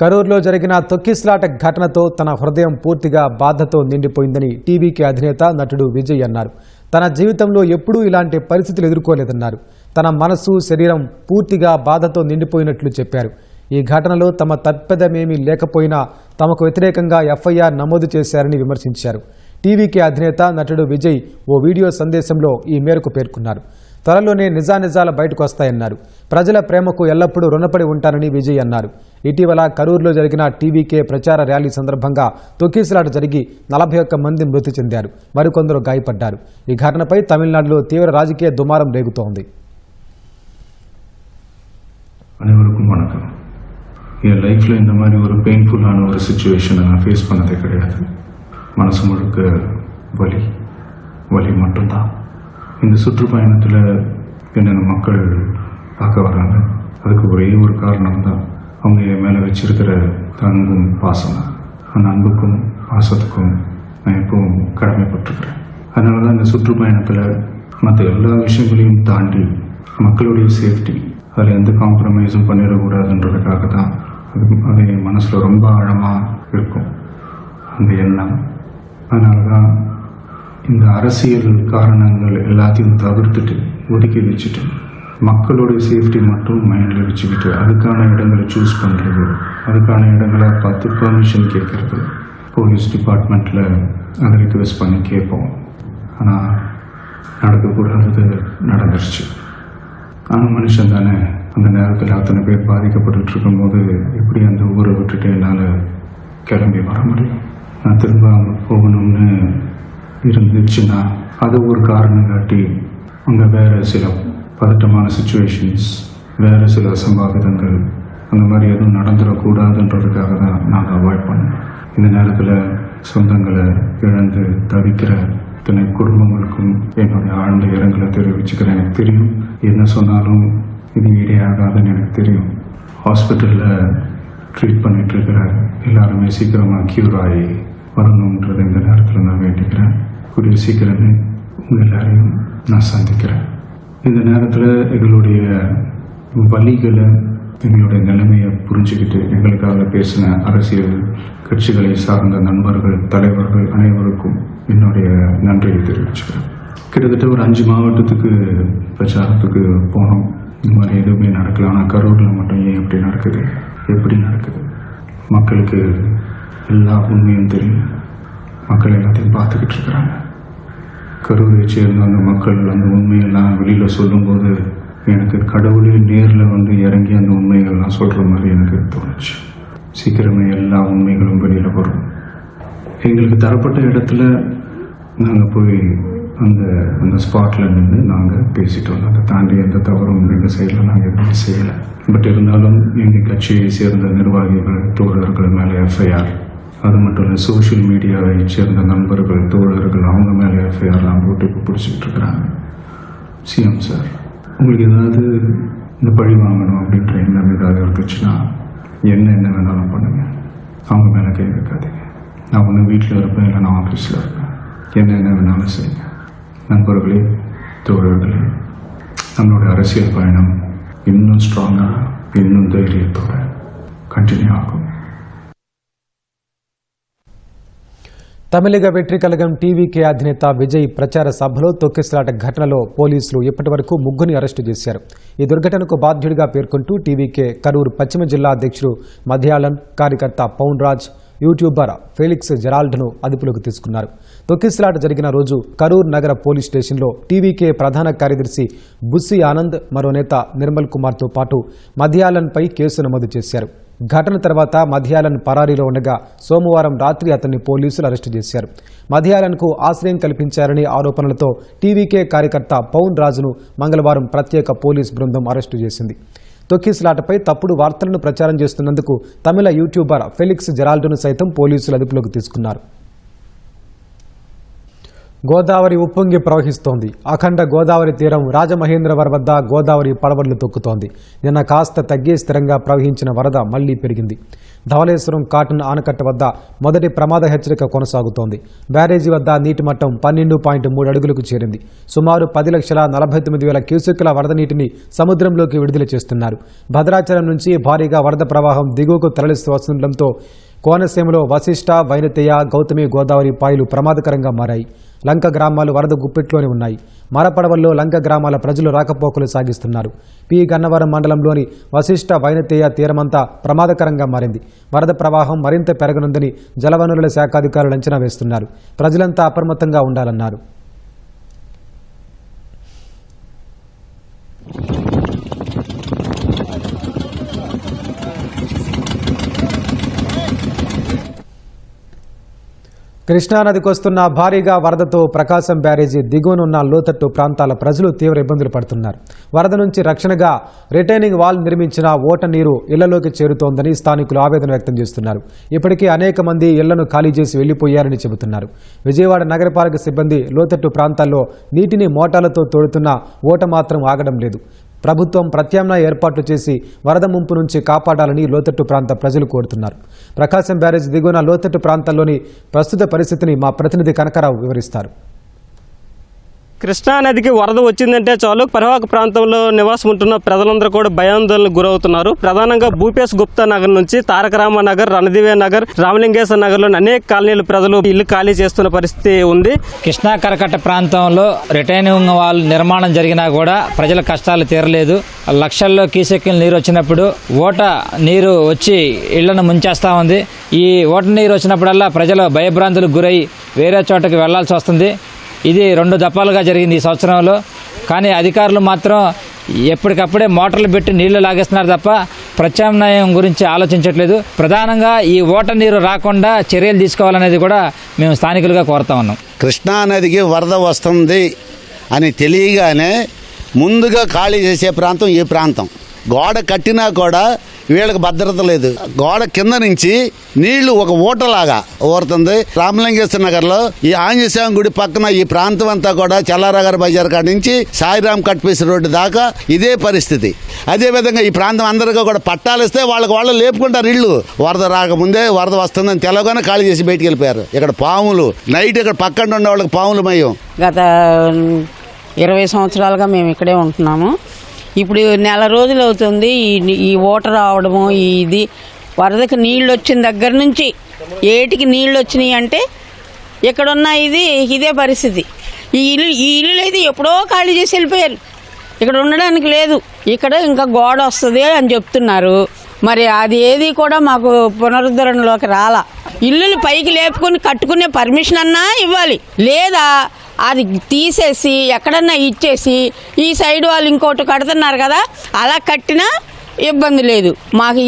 కరూరులో జరిగిన తొక్కిస్లాట ఘటనతో తన హృదయం పూర్తిగా బాధతో నిండిపోయిందని టీవీకి అధినేత నటుడు విజయ్ అన్నారు. తన జీవితంలో ఎప్పుడూ ఇలాంటి పరిస్థితులు ఎదుర్కోలేదన్నారు. తన మనసు, శరీరం పూర్తిగా బాధతో నిండిపోయినట్లు చెప్పారు. ఈ ఘటనలో తమ తప్పెదమేమీ లేకపోయినా తమకు వ్యతిరేకంగా ఎఫ్ఐఆర్ నమోదు చేశారని విమర్శించారు. టీవీకే అధినేత నటుడు విజయ్ ఓ వీడియో సందేశంలో ఈ మేరకు పేర్కొన్నారు. త్వరలోనే నిజానిజాలు బయటకు వస్తాయన్నారు. ప్రజల ప్రేమకు ఎల్లప్పుడూ రుణపడి ఉంటానని విజయ్ అన్నారు. ఇటీవల కరూరులో జరిగిన టీవీకే ప్రచార ర్యాలీ సందర్భంగా తొక్కిసలాట జరిగి 41 మంది మృతి చెందారు, మరికొందరు గాయపడ్డారు. ఈ ఘటనపై తమిళనాడులో తీవ్ర రాజకీయ దుమారం రేగుతోంది. அனைவருக்கும் வணக்கம். என் லைஃப்பில் இந்த மாதிரி ஒரு பெயின்ஃபுல்லான ஒரு சுச்சுவேஷனை நான் ஃபேஸ் பண்ணதே கிடையாது. மனசு முழுக்க வலி மட்டும்தான். இந்த சுற்றுப்பயணத்தில் என்னென்ன மக்கள் பார்க்க வராங்க, அதுக்கு ஒரே ஒரு காரணம் தான் அவங்க என் மேலே வச்சிருக்கிற அன்பும் பாசம். அந்த அன்புக்கும் பாசத்துக்கும் நான் எப்பவும் கடமைப்பட்டிருக்கிறேன். அதனால தான் இந்த சுற்றுப்பயணத்தில் மற்ற எல்லா விஷயங்களையும் தாண்டி மக்களுடைய சேஃப்டி, அதில் எந்த காம்ப்ரமைஸும் பண்ணிடக்கூடாதுன்றதுக்காக தான் அது என் மனசில் ரொம்ப ஆழமாக இருக்கும் அந்த எண்ணம். அதனால தான் இந்த அரசியல் காரணங்கள் எல்லாத்தையும் தவிர்த்துட்டு ஒதுக்கி வச்சுட்டு மக்களுடைய சேஃப்டி மட்டும் மைண்டில் வச்சுக்கிட்டு அதுக்கான இடங்களை சூஸ் பண்ணுறது, அதுக்கான இடங்களை பார்த்து பெர்மிஷன் கேட்குறது, போலீஸ் டிபார்ட்மெண்ட்டில் அதை ரிக்வெஸ்ட் பண்ணி கேட்போம். ஆனால் நடக்கக்கூடாதது நடந்துருச்சு. நானும் மனுஷன் தானே. அந்த நேரத்தில் அத்தனை பேர் பாதிக்கப்பட்டு இருக்கும்போது எப்படி அந்த ஊரை விட்டுட்டு என்னால் கிளம்பி வர முடியும்? நான் திரும்ப அங்கே போகணும்னு இருந்துச்சுன்னா அது ஒரு காரணம் காட்டி அங்கே வேறு சில பதட்டமான சுச்சுவேஷன்ஸ், வேறு சில அசம்பாவிதங்கள் அந்த மாதிரி எதுவும் நடந்துடக்கூடாதுன்றதுக்காக தான் நாங்கள் அவாய்ட் பண்ணோம். இந்த நேரத்தில் சொந்தங்களை இழந்து தவிக்கிற இத்தனை குடும்பங்களுக்கும் என்னுடைய ஆழ்ந்த இரங்கலை தெரிவிச்சுக்கிறேன். எனக்கு தெரியும் என்ன சொன்னாலும் இது ஈடையாகாதுன்னு எனக்கு தெரியும். ஹாஸ்பிட்டலில் ட்ரீட் பண்ணிட்டு இருக்கிற எல்லாருமே சீக்கிரமாக க்யூர் ஆகி வரணுன்றது இந்த நேரத்தில் நான் வேண்டிக்கிறேன். கூடிய சீக்கிரமே உங்கள் எல்லாரையும் நான் சந்திக்கிறேன். இந்த நேரத்தில் எங்களுடைய வலிகளை, எங்களுடைய நிலைமையை புரிஞ்சுக்கிட்டு எங்களுக்காக பேசின அரசியல் கட்சிகளை சார்ந்த நண்பர்கள், தலைவர்கள் அனைவருக்கும் என்னுடைய நன்றியை தெரிவிச்சுக்கிறேன். கிட்டத்தட்ட ஒரு 5 மாவட்டத்துக்கு பிரச்சாரத்துக்கு போனோம். இந்த மாதிரி எதுவுமே நடக்கல. ஆனால் கரூரில் மட்டும் ஏன் எப்படி நடக்குது, எப்படி நடக்குது? மக்களுக்கு எல்லா உண்மையும் தெரியும். மக்கள் எல்லாத்தையும் பார்த்துக்கிட்டு இருக்கிறாங்க. கரூரை சேர்ந்த அந்த மக்கள் அந்த உண்மையெல்லாம் வெளியில் சொல்லும்போது எனக்கு கடவுளே நேரில் வந்து இறங்கி அந்த உண்மைகள்லாம் சொல்கிற மாதிரி எனக்கு தோணுச்சு. சீக்கிரமே எல்லா உண்மைகளும் வெளியில் வரும். எங்களுக்கு தரப்பட்ட இடத்துல நாங்கள் போய் அந்த ஸ்பாட்டில் நின்று நாங்கள் பேசிட்டு வந்தோம். அதை தாண்டி எந்த தவறும் எங்கள் சைடில் நாங்கள் எதுவும் செய்யலை. பட் இருந்தாலும் எங்கள் கட்சியை சேர்ந்த நிர்வாகிகள், தோழர்கள் மேலே எஃப்ஐஆர், அது மட்டும் இல்லை சோஷியல் மீடியாவை சேர்ந்த நண்பர்கள், தோழர்கள் அவங்க மேலே எஃப்ஐஆர்லாம் போட்டு இப்போ பிடிச்சிட்டு இருக்கிறாங்க. சிஎம் சார், உங்களுக்கு ஏதாவது இந்த பழி வாங்கணும் அப்படின்ற எண்ணம் ஏதாவது இருந்துச்சுன்னா என்ன வேணாலும் பண்ணுங்கள். அவங்க மேலே கை வைக்காதீங்க. நான் ஒன்று வீட்டில் இருப்பேன், இல்லை நான் ஆஃபீஸில் இருப்பேன். என்ன வேணாலும் செய்யுங்க. நண்பர்களே, தோழர்களே, நம்மளோட அரசியல் பயணம் இன்னும் ஸ்ட்ராங்காக, இன்னும் தைரியத்தோட కంటిన్యూ ఆகும். తమిళగ వెట్రి కలగం టీవీకే అధినేత విజయ్ ప్రచార సభలో తొక్కిసలాట ఘటనలో పోలీసులు ఇప్పటివరకు 3 అరెస్టు చేశారు. ఈ దుర్ఘటనకు బాధ్యుడిగా పేర్కొంటూ టీవీకే కరూరు పశ్చిమ జిల్లా అధ్యక్షుడు మధ్యాలన్, కార్యకర్త పౌన్ రాజ్, యూట్యూబర్ ఫెలిక్స్ జెరాల్డ్ను అదుపులోకి తీసుకున్నారు. తొక్కిసలాట జరిగిన రోజు కరూర్ నగర పోలీస్ స్టేషన్లో టీవీకే ప్రధాన కార్యదర్శి బుస్సి ఆనంద్, మరో నేత నిర్మల్ కుమార్తో పాటు మధ్యాలన్పై కేసు నమోదు చేశారు. ఘటన తర్వాత మధ్యాలన్ పరారీలో ఉండగా సోమవారం రాత్రి అతన్ని పోలీసులు అరెస్టు చేశారు. మధ్యాలన్కు ఆశ్రయం కల్పించారనే ఆరోపణలతో టీవీకే కార్యకర్త పౌన్ రాజును మంగళవారం ప్రత్యేక పోలీస్ బృందం అరెస్టు చేసింది. తొక్కిసలాటపై తప్పుడు వార్తలను ప్రచారం చేస్తున్నందుకు తమిళ యూట్యూబర్ ఫెలిక్స్ జెరాల్డ్ను సైతం పోలీసులు అదుపులోకి తీసుకున్నారు. గోదావరి ఉప్పొంగి ప్రవహిస్తోంది. అఖండ గోదావరి తీరం రాజమహేంద్రవరం వద్ద గోదావరి పడవళ్లు తొక్కుతోంది. నిన్న కాస్త తగ్గి స్థిరంగా ప్రవహించిన వరద మళ్లీ పెరిగింది. ధవళేశ్వరం కాటన్ ఆనకట్ట వద్ద మొదటి ప్రమాద హెచ్చరిక కొనసాగుతోంది. బ్యారేజీ వద్ద నీటి మట్టం 12.3 అడుగులకు చేరింది. సుమారు 10,49,000 క్యూసెక్కుల వరద నీటిని సముద్రంలోకి విడుదల చేస్తున్నారు. భద్రాచలం నుంచి భారీగా వరద ప్రవాహం దిగువకు తరలిస్తూ వస్తుండటంతో కోనసీమలో వశిష్ట, వైనతేయ, గౌతమి గోదావరి పాయలు ప్రమాదకరంగా మారాయి. లంక గ్రామాలు వరద గుప్పిట్లోనే ఉన్నాయి. మరపడవల్లో లంక గ్రామాల ప్రజలు రాకపోకలు సాగిస్తున్నారు. పి గన్నవరం మండలంలోని వశిష్ట వైనతేయ తీరమంతా ప్రమాదకరంగా మారింది. వరద ప్రవాహం మరింత పెరగనుందని జలవనరుల శాఖ అధికారులు అంచనా వేస్తున్నారు. ప్రజలంతా అప్రమత్తంగా ఉండాలన్నారు. కృష్ణానదికి వస్తున్న భారీగా వరదతో ప్రకాశం బ్యారేజీ దిగువనున్న లోతట్టు ప్రాంతాల ప్రజలు తీవ్ర ఇబ్బందులు పడుతున్నారు. వరద నుంచి రక్షణగా రిటైనింగ్ వాల్ నిర్మించిన ఓట నీరు ఇళ్లలోకి చేరుతోందని స్థానికులు ఆవేదన వ్యక్తం చేస్తున్నారు. ఇప్పటికే అనేక మంది ఇళ్లను ఖాళీ చేసి వెళ్లిపోయారని చెబుతున్నారు. విజయవాడ నగరపాలక సిబ్బంది లోతట్టు ప్రాంతాల్లో నీటిని మోటార్లతో తోడుతున్న ఓట మాత్రం ఆగడం లేదు. ప్రభుత్వం ప్రత్యామ్నాయ ఏర్పాట్లు చేసి వరద ముంపు నుంచి కాపాడాలని లోతట్టు ప్రాంత ప్రజలు కోరుతున్నారు. ప్రకాశం బ్యారేజ్ దిగువన లోతట్టు ప్రాంతాల్లోని ప్రస్తుత పరిస్థితిని మా ప్రతినిధి కనకరావు వివరిస్తారు. కృష్ణానదికి వరద వచ్చిందంటే చాలు పరివాహక ప్రాంతంలో నివాసం ఉంటున్న ప్రజలందరూ కూడా భయాందోళనకు గురవుతున్నారు. ప్రధానంగా భూపేశ్ గుప్తా నగర్ నుంచి తారకరామ నగర్, రణదివే నగర్, రామలింగేశ్వర నగర్లోని అనేక కాలనీల ప్రజలు ఇల్లు ఖాళీ చేస్తున్న పరిస్థితి ఉంది. కృష్ణా కరకట్ట ప్రాంతంలో రిటైనింగ్ వాల్ నిర్మాణం జరిగినా కూడా ప్రజల కష్టాలు తీరలేదు. లక్షల్లో క్యూసెక్కుల నీరు వచ్చినప్పుడు ఓట నీరు వచ్చి ఇళ్లను ముంచేస్తూ ఉంది. ఈ ఓట నీరు వచ్చినప్పుడల్లా ప్రజలు భయభ్రాంతులకు గురై వేరే చోటకి వెళ్లాల్సి వస్తుంది. ఇది 2 దఫాలుగా జరిగింది ఈ సంవత్సరంలో. కానీ అధికారులు మాత్రం ఎప్పటికప్పుడే మోటార్లు పెట్టి నీళ్లు లాగేస్తున్నారు తప్ప ప్రత్యామ్నాయం గురించి ఆలోచించట్లేదు. ప్రధానంగా ఈ ఓట నీరు రాకుండా చర్యలు తీసుకోవాలనేది కూడా మేము స్థానికులుగా కోరుతా ఉన్నాం. కృష్ణానదికి వరద వస్తుంది అని తెలియగానే ముందుగా ఖాళీ చేసే ప్రాంతం ఈ ప్రాంతం. గోడ కట్టినా కూడా వీళ్ళకి భద్రత లేదు. గోడ కింద నుంచి నీళ్లు ఒక ఊటలాగా ఊరుతుంది. రామలింగేశ్వర నగర్లో ఈ ఆంజనేయ గుడి పక్కన ఈ ప్రాంతం అంతా కూడా చల్లారగర్ బజార్ కాడ నుంచి సాయిరామ్ కట్పీస్ రోడ్డు దాకా ఇదే పరిస్థితి. అదేవిధంగా ఈ ప్రాంతం అందరికీ కూడా పట్టాలిస్తే వాళ్ళు లేపుకుంటారు. ఇళ్ళు వరద రాకముందే వరద వస్తుందని తెలవగానే ఖాళీ చేసి బయటికి వెళ్ళిపోయారు. ఇక్కడ పాములు నైట్ ఇక్కడ పక్కన ఉండే వాళ్ళకి పాములు మయం. గత 20 సంవత్సరాలుగా మేము ఇక్కడే ఉంటున్నాము. ఇప్పుడు నెల రోజులు అవుతుంది ఈ ఓటర్ రావడము. ఇది వరదకి నీళ్ళు వచ్చిన దగ్గర నుంచి ఏటికి నీళ్ళు వచ్చినాయి అంటే ఇక్కడున్న ఇదే పరిస్థితి. ఈ ఇల్లు అయితే ఎప్పుడో ఖాళీ చేసి వెళ్ళిపోయారు. ఇక్కడ ఉండడానికి లేదు. ఇక్కడ ఇంకా గోడ వస్తుంది అని చెప్తున్నారు. మరి అది ఏది కూడా మాకు పునరుద్ధరణలోకి రాలా. ఇల్లులు పైకి లేపుకొని కట్టుకునే పర్మిషన్ అన్నా ఇవ్వాలి, లేదా అది తీసేసి ఎక్కడన్నా ఇచ్చేసి ఈ సైడ్ వాళ్ళు ఇంకోటి కడుతున్నారు కదా అలా కట్టినా ఇబ్బంది లేదు. మాకు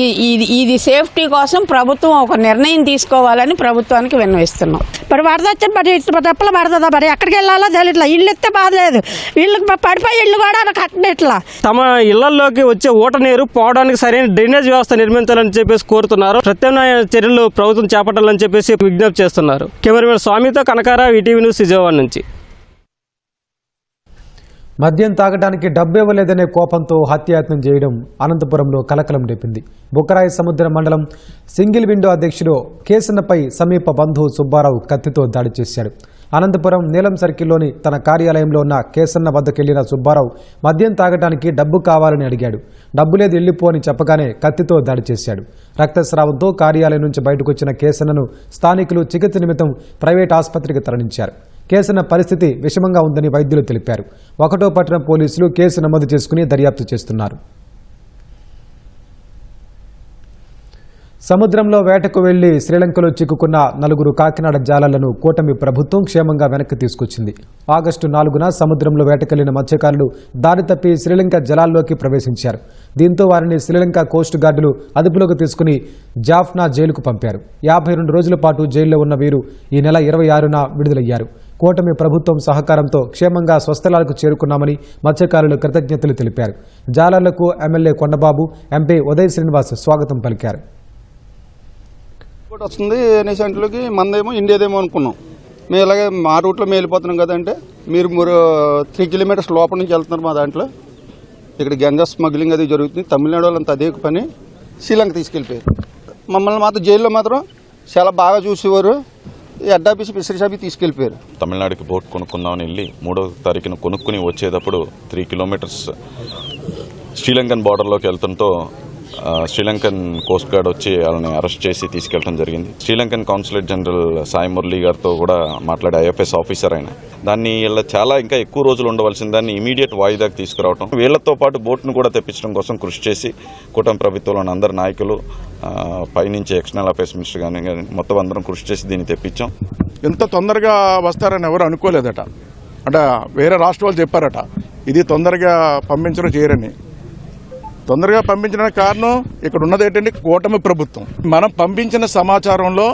ఇది సేఫ్టీ కోసం ప్రభుత్వం ఒక నిర్ణయం తీసుకోవాలని ప్రభుత్వానికి విన్నవిస్తున్నాం. మరి వరద వచ్చి మరి తెప్పలు పడుతుందా, మరి ఎక్కడికి వెళ్ళాలో తెలియట్లా. ఇల్లు ఎత్తే బాధలేదు, వీళ్ళకి పడిపోయి ఇల్లు కూడా కట్టట్లా. తమ ఇళ్లలోకి వచ్చే ఊట నీరు పోవడానికి సరైన డ్రైనేజ్ వ్యవస్థ నిర్మించాలని చెప్పేసి కోరుతున్నారు. ప్రత్యామ్నాయ చర్యలు ప్రభుత్వం చేపట్టాలని చెప్పేసి విజ్ఞప్తి చేస్తున్నారు. కెమెరామెన్ స్వామితో కనకారావు, ఈటీవీ న్యూస్, విజయవాడ నుంచి. మద్యం తాగడానికి డబ్బు ఇవ్వలేదనే కోపంతో హత్యాయత్నం చేయడం అనంతపురంలో కలకలం రేపింది. బుక్కరాయి సముద్ర మండలం సింగిల్ విండో అధ్యక్షుడు కేసన్నపై సమీప బంధువు సుబ్బారావు కత్తితో దాడి చేశాడు. అనంతపురం నీలం సర్కిల్లోని తన కార్యాలయంలో ఉన్న కేసన్న వద్దకెళ్లిన సుబ్బారావు మద్యం తాగడానికి డబ్బు కావాలని అడిగాడు. డబ్బు లేదు, వెళ్ళిపో అని చెప్పగానే కత్తితో దాడి చేశాడు. రక్తస్రావంతో కార్యాలయం నుంచి బయటకు వచ్చిన కేసన్నను స్థానికులు చికిత్స నిమిత్తం ప్రైవేట్ ఆసుపత్రికి తరలించారు. కేసన్న పరిస్థితి విషమంగా ఉందని వైద్యులు తెలిపారు. ఒకటో పట్టణ పోలీసులు కేసు నమోదు చేసుకుని దర్యాప్తు చేస్తున్నారు. సముద్రంలో వేటకు వెళ్లి శ్రీలంకలో చిక్కుకున్న 4 కాకినాడ జాలర్లను కూటమి ప్రభుత్వం క్షేమంగా వెనక్కి తీసుకొచ్చింది. ఆగస్టు 4న సముద్రంలో వేటకెళ్లిన మత్స్యకారులు దారి తప్పి శ్రీలంక జలాల్లోకి ప్రవేశించారు. దీంతో వారిని శ్రీలంక కోస్ట్ గార్డులు అదుపులోకి తీసుకుని జాఫ్నా జైలుకు పంపారు. 52 రోజుల పాటు జైల్లో ఉన్న వీరు ఈ నెల 26న విడుదలయ్యారు. కూటమి ప్రభుత్వం సహకారంతో క్షేమంగా స్వస్థలాలకు చేరుకున్నామని మత్స్యకారులు కృతజ్ఞతలు తెలిపారు. జాలర్లకు ఎమ్మెల్యే కొండబాబు, ఎంపీ ఉదయ్ శ్రీనివాస్ స్వాగతం పలికారు. వస్తుంది అనేసంట్లోకి మందేమో ఇండియాదేమో అనుకున్నాం. మేము ఇలాగే మా రూట్లో మేము వెళ్ళిపోతున్నాం కదంటే మీరు 3 కిలోమీటర్స్ లోపల నుంచి వెళ్తున్నారు. మా దాంట్లో ఇక్కడ గంజా స్మగ్లింగ్ అది జరుగుతుంది. తమిళనాడు వాళ్ళంతా అదే పని శ్రీలంక తీసుకెళ్ళిపోయారు. మమ్మల్ని మాత్రం జైల్లో మాత్రం చాలా బాగా చూసేవారు. హెడ్ ఆఫీస్ ఫిషరీస్ ఆఫీస్ తీసుకెళ్ళిపోయారు. తమిళనాడుకి బోట్ కొనుక్కుందామని వెళ్ళి 3వ తారీఖున కొనుక్కుని వచ్చేటప్పుడు 3 కిలోమీటర్స్ శ్రీలంకన్ బార్డర్లోకి వెళ్తుంటో శ్రీలంకన్ కోస్ట్ గార్డ్ వచ్చి వాళ్ళని అరెస్ట్ చేసి తీసుకెళ్ళడం జరిగింది. శ్రీలంకన్ కాన్సులేట్ జనరల్ సాయి మురళీ గారితో కూడా మాట్లాడే ఐఎఫ్ఎస్ ఆఫీసర్ ఆయన దాన్ని వీళ్ళ చాలా ఇంకా ఎక్కువ రోజులు ఉండవలసిన దాన్ని ఇమీడియట్ వాయిదాకి తీసుకురావడం, వీళ్లతో పాటు బోట్ను కూడా తెప్పించడం కోసం కృషి చేసి కూటమి ప్రభుత్వంలోని అందరు నాయకులు పైనుంచి ఎక్స్టర్నల్ అఫైర్స్ మినిస్టర్ కానీ మొత్తం అందరం కృషి చేసి దీన్ని తెప్పించాం. ఎంత తొందరగా వస్తారని ఎవరు అనుకోలేదట. అంటే వేరే రాష్ట్ర వాళ్ళు చెప్పారట ఇది తొందరగా పంపించడం చేయరని. తొందరగా పంపించడానికి కారణం ఇక్కడ ఉన్నది ఏంటంటే కూటమి ప్రభుత్వం. మనం పంపించిన సమాచారంలో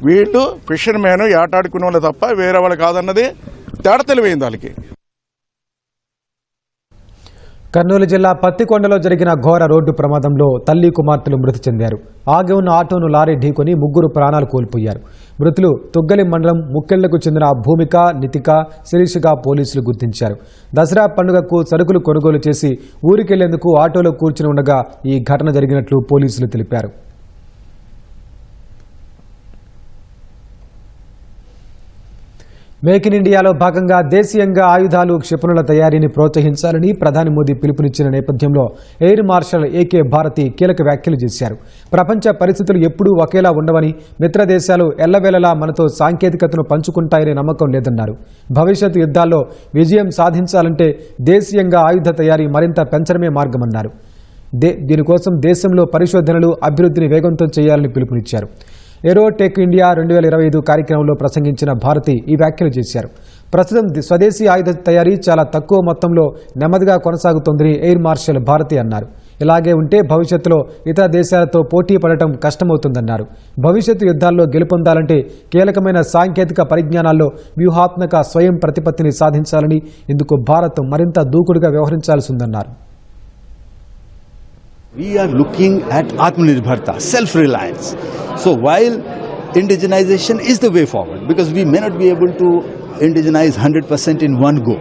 వీళ్ళు ఫిషర్ మ్యాన్ ఏటాడుకునే వాళ్ళు తప్ప వేరే వాళ్ళు కాదన్నది తేడా తెలివైంది వాళ్ళకి. కర్నూలు జిల్లా పత్తికొండలో జరిగిన ఘోర రోడ్డు ప్రమాదంలో తల్లి కుమార్తెలు మృతి చెందారు. ఆగి ఉన్న ఆటోను లారీ ఢీకొని 3 ప్రాణాలు కోల్పోయారు. మృతులు తుగ్గలి మండలం ముక్కెళ్లకు చెందిన భూమిక, నితిక, శిరీషగా పోలీసులు గుర్తించారు. దసరా పండుగకు సరుకులు కొనుగోలు చేసి ఊరికెళ్లేందుకు ఆటోలో కూర్చుని ఉండగా ఈ ఘటన జరిగినట్లు పోలీసులు తెలిపారు. మేక్ ఇన్ ఇండియాలో భాగంగా దేశీయంగా ఆయుధాలు, క్షిపణుల తయారీని ప్రోత్సహించాలని ప్రధాని మోదీ పిలుపునిచ్చిన నేపథ్యంలో ఎయిర్ మార్షల్ ఏకే భారతి కీలక వ్యాఖ్యలు చేశారు. ప్రపంచ పరిస్థితులు ఎప్పుడూ ఒకేలా ఉండవని, మిత్ర దేశాలు ఎల్లవేళలా మనతో సాంకేతికతను పంచుకుంటాయనే నమ్మకం లేదన్నారు. భవిష్యత్ యుద్ధాల్లో విజయం సాధించాలంటే దేశీయంగా ఆయుధ తయారీ మరింత పెంచడమే మార్గమన్నారు. దీనికోసం దేశంలో పరిశోధనలు, అభివృద్ధిని వేగవంతం చేయాలని పిలుపునిచ్చారు. ఏరో టెక్ ఇండియా 2025 కార్యక్రమంలో ప్రసంగించిన భారతి ఈ వ్యాఖ్యలు చేశారు. ప్రస్తుతం స్వదేశీ ఆయుధ తయారీ చాలా తక్కువ మొత్తంలో నెమ్మదిగా కొనసాగుతోందని ఎయిర్ మార్షల్ భారతి అన్నారు. ఇలాగే ఉంటే భవిష్యత్తులో ఇతర దేశాలతో పోటీ పడటం కష్టమవుతుందన్నారు. భవిష్యత్తు యుద్ధాల్లో గెలుపొందాలంటే కీలకమైన సాంకేతిక పరిజ్ఞానాల్లో వ్యూహాత్మక స్వయం ప్రతిపత్తిని సాధించాలని, ఇందుకు భారత్ మరింత దూకుడుగా వ్యవహరించాల్సి ఉందన్నారు. We are looking at Atmanirbharta, self-reliance. So while indigenization is the way forward, because we may not be able to indigenize 100% in one go.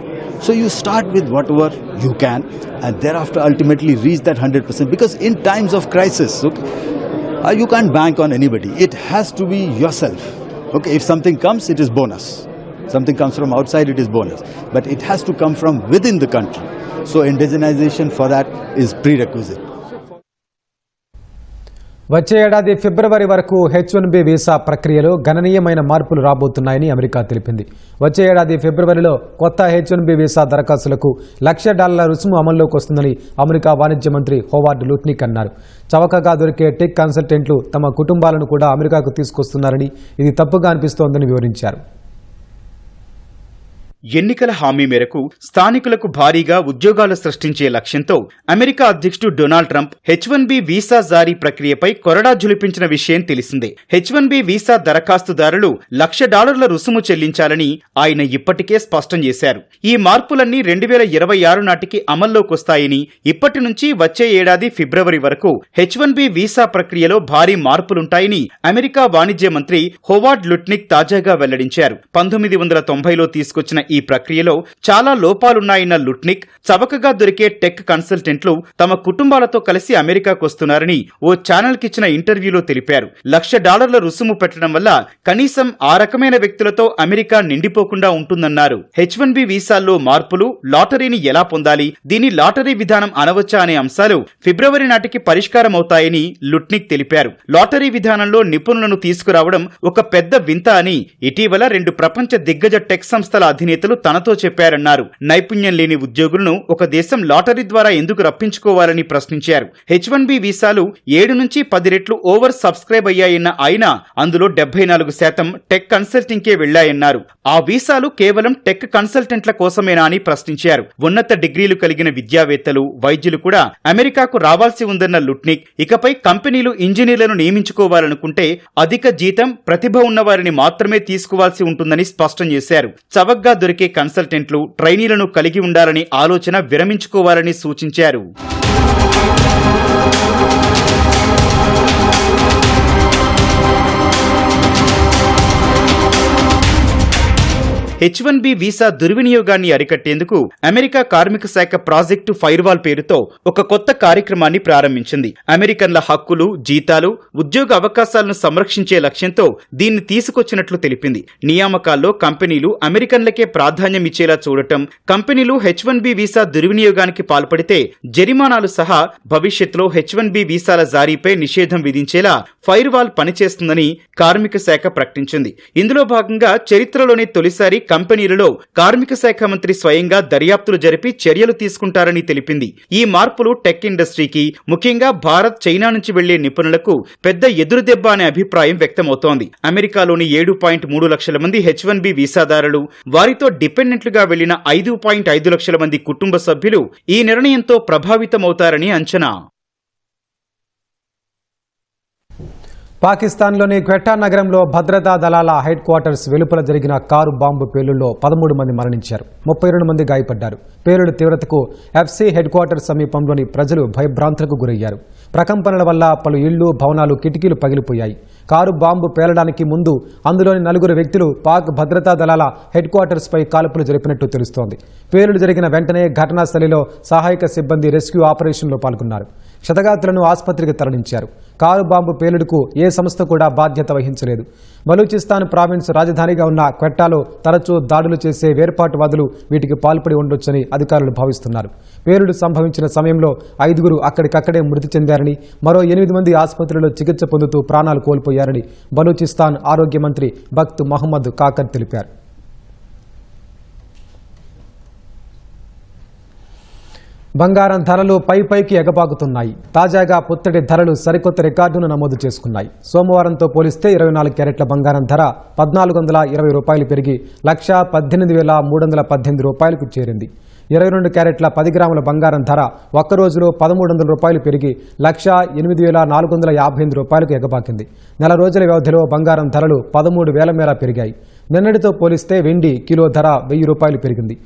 So you start with whatever you can and thereafter ultimately reach that 100%, because in times of crisis, okay, you can't bank on anybody. It has to be yourself. Okay, if something comes, it is bonus. Something comes from outside, it is bonus. But it has to come from within the country. So indigenization for that is prerequisite. వచ్చే ఏడాది ఫిబ్రవరి వరకు H1B visa ప్రక్రియలో గణనీయమైన మార్పులు రాబోతున్నాయని America తెలిపింది. వచ్చే ఏడాది ఫిబ్రవరిలో కొత్త H1B వీసా దరఖాస్తులకు $1,00,000 రుసుము అమల్లోకి వస్తుందని అమెరికా వాణిజ్య మంత్రి హోవార్డ్ లూట్నిక్ అన్నారు. చవకగా దొరికే టెక్ కన్సల్టెంట్లు తమ కుటుంబాలను కూడా అమెరికాకు తీసుకొస్తున్నారని, ఇది తప్పుగా అనిపిస్తోందని వివరించారు. ఎన్నికల హామీ మేరకు స్థానికులకు భారీగా ఉద్యోగాలు సృష్టించే లక్ష్యంతో అమెరికా అధ్యక్షుడు డొనాల్డ్ ట్రంప్ H1B వీసా జారీ ప్రక్రియపై కొరడా జులిపించిన విషయం తెలిసిందే. H1B వీసా దరఖాస్తుదారులు $1,00,000 రుసుము చెల్లించాలని ఆయన ఇప్పటికే స్పష్టం చేశారు. ఈ మార్పులన్నీ 2026 నాటికి అమల్లోకొస్తాయని, ఇప్పటి నుంచి వచ్చే ఏడాది ఫిబ్రవరి వరకు H1B వీసా ప్రక్రియలో భారీ మార్పులుంటాయని అమెరికా వాణిజ్య మంత్రి హోవార్డ్ లూట్నిక్ తాజాగా వెల్లడించారు. 1990లో తీసుకొచ్చిన ఈ ప్రక్రియలో చాలా లోపాలున్నాయన్న లుట్నిక్, చవకగా దొరికే టెక్ కన్సల్టెంట్లు తమ కుటుంబాలతో కలిసి అమెరికాకు వస్తున్నారని ఓ ఛానల్కిచ్చిన ఇంటర్వ్యూలో తెలిపారు. $1,00,000 రుసుము పెట్టడం వల్ల కనీసం ఆ రకమైన వ్యక్తులతో అమెరికా నిండిపోకుండా ఉంటుందన్నారు. H1B వీసాల్లో మార్పులు, లాటరీని ఎలా పొందాలి, దీని లాటరీ విధానం అనవచ్చా అనే అంశాలు ఫిబ్రవరి నాటికి పరిష్కారమవుతాయని లుట్నిక్ తెలిపారు. లాటరీ విధానంలో నిపుణులను తీసుకురావడం ఒక పెద్ద వింత అని ఇటీవల 2 ప్రపంచ దిగ్గజ టెక్ సంస్థల అధినేతలు తనతో చెప్పారన్నారు. నైపుణ్యం లేని ఉద్యోగులను ఒక దేశం లాటరీ ద్వారా ఎందుకు రప్పించుకోవాలని ప్రశ్నించారు. H1B వీసాలు 7 నుంచి 10 రెట్లు ఓవర్ సబ్స్క్రైబ్ అయ్యాయన్న ఆయన, అందులో 74% టెక్ కన్సల్టింగ్కే వెళ్లాయన్నారు. ఆ వీసాలు కేవలం టెక్ కన్సల్టెంట్ల కోసమేనా అని ప్రశ్నించారు. ఉన్నత డిగ్రీలు కలిగిన విద్యావేత్తలు, వైద్యులు కూడా అమెరికాకు రావాల్సి ఉందన్న లుట్నిక్, ఇకపై కంపెనీలు ఇంజనీర్లను నియమించుకోవాలనుకుంటే అధిక జీతం, ప్రతిభ ఉన్నవారిని మాత్రమే తీసుకోవాల్సి ఉంటుందని స్పష్టం చేశారు. చవకగా దొరికే కన్సల్టెంట్లు, ట్రైనీలను కలిగి ఉండాలని ఆలోచన విరమించుకోవాలని సూచించారు. H1B వీసా దుర్వినియోగాన్ని అరికట్టేందుకు అమెరికా కార్మిక శాఖ ప్రాజెక్టు ఫైర్వాల్ పేరుతో ఒక కొత్త కార్యక్రమాన్ని ప్రారంభించింది. అమెరికన్ల హక్కులు, జీతాలు, ఉద్యోగ అవకాశాలను సంరక్షించే లక్ష్యంతో దీన్ని తీసుకొచ్చినట్లు తెలిపింది. నియామకాల్లో కంపెనీలు అమెరికన్లకే ప్రాధాన్యం ఇచ్చేలా చూడటం, కంపెనీలు H1B వీసా దుర్వినియోగానికి పాల్పడితే జరిమానాలు సహా భవిష్యత్తులో H1B వీసాల జారీపై నిషేధం విధించేలా ఫైర్వాల్ పనిచేస్తుందని కార్మిక శాఖ ప్రకటించింది. ఇందులో భాగంగా చరిత్రలోనే తొలిసారి కంపెనీలలో కార్మిక శాఖ మంత్రి స్వయంగా దర్యాప్తులు జరిపి చర్యలు తీసుకుంటారని తెలిపింది. ఈ మార్పులు టెక్ ఇండస్ట్రీకి, ముఖ్యంగా భారత్, చైనా నుంచి వెళ్లే నిపుణులకు పెద్ద ఎదురుదెబ్బ అనే అభిప్రాయం వ్యక్తమవుతోంది. అమెరికాలోని 7.3 లక్షల మంది H1B వీసాదారులు, వారితో డిపెండెంట్లుగా వెళ్లిన 5.5 లక్షల మంది కుటుంబ సభ్యులు ఈ నిర్ణయంతో ప్రభావితమవుతారని అంచనా. పాకిస్తాన్లోని క్వెట్టా నగరంలో భద్రతా దళాల హెడ్ క్వార్టర్స్ వెలుపల జరిగిన కారు బాంబు పేలుళ్లో 13 మంది మరణించారు, 32 మంది గాయపడ్డారు. పేలుడు తీవ్రతకు FC హెడ్ క్వార్టర్స్ సమీపంలోని ప్రజలు భయభ్రాంతులకు గురయ్యారు. ప్రకంపనల వల్ల పలు ఇళ్లు, భవనాలు, కిటికీలు పగిలిపోయాయి. కారు బాంబు పేలడానికి ముందు అందులోని 9 వ్యక్తులు పాక్ భద్రతా దళాల హెడ్ క్వార్టర్స్ పై కాల్పులు జరిపినట్టు తెలుస్తోంది. పేలుడు జరిగిన వెంటనే ఘటనా స్థలిలో సహాయక సిబ్బంది రెస్క్యూ ఆపరేషన్లో పాల్గొన్నారు. క్షతగాత్రులను ఆసుపత్రికి తరలించారు. కారు బాంబు పేలుడుకు ఏ సంస్థ కూడా బాధ్యత వహించలేదు. బలూచిస్తాన్ ప్రావిన్స్ రాజధానిగా ఉన్న క్వెట్టాలో తరచూ దాడులు చేసే వేర్పాటువాదులు వీటికి పాల్పడి ఉండొచ్చని అధికారులు భావిస్తున్నారు. పేలుడు సంభవించిన సమయంలో 5 అక్కడికక్కడే మృతి చెందారని, మరో 8 మంది ఆసుపత్రిలో చికిత్స పొందుతూ ప్రాణాలు కోల్పోయారని బలూచిస్తాన్ ఆరోగ్య మంత్రి బఖ్త్ మహమ్మద్ కాకర్ తెలిపారు. బంగారం ధరలు పైకి ఎగబాకుతున్నాయి. తాజాగా పుత్తడి ధరలు సరికొత్త రికార్డును నమోదు చేసుకున్నాయి. సోమవారంతో పోలిస్తే 24 క్యారెట్ల బంగారం ధర 1,420 రూపాయలు పెరిగి 1,18,318 రూపాయలకు చేరింది. 22 క్యారెట్ల 10 గ్రాముల బంగారం ధర ఒక్కరోజులో 1,300 రూపాయలు పెరిగి 1,08,458 రూపాయలకు ఎగబాకింది. నెల రోజుల వ్యవధిలో బంగారం ధరలు 13,000 మేర పెరిగాయి. నిన్నటితో పోలిస్తే వెండి కిలో ధర 1,000 రూపాయలు పెరిగింది.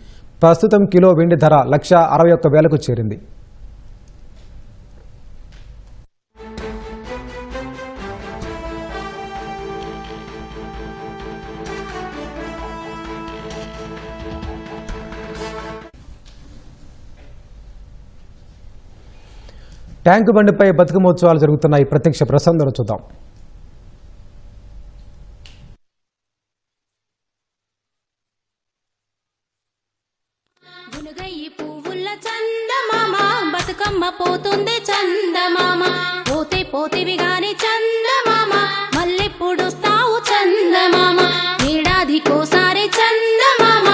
ప్రస్తుతం కిలో వెండి ధర 1,61,000కు చేరింది. ట్యాంకు బండిపై బతుకమోత్సవాలు జరుగుతున్నాయి. ప్రత్యక్ష ప్రసంగం చూద్దాం. పోతుంది చందమామ, పోతే పోతివి గాని చందమామ, మల్లెప్పుడొస్తావు చందమామ, ఏడాదికోసారి చందమామ,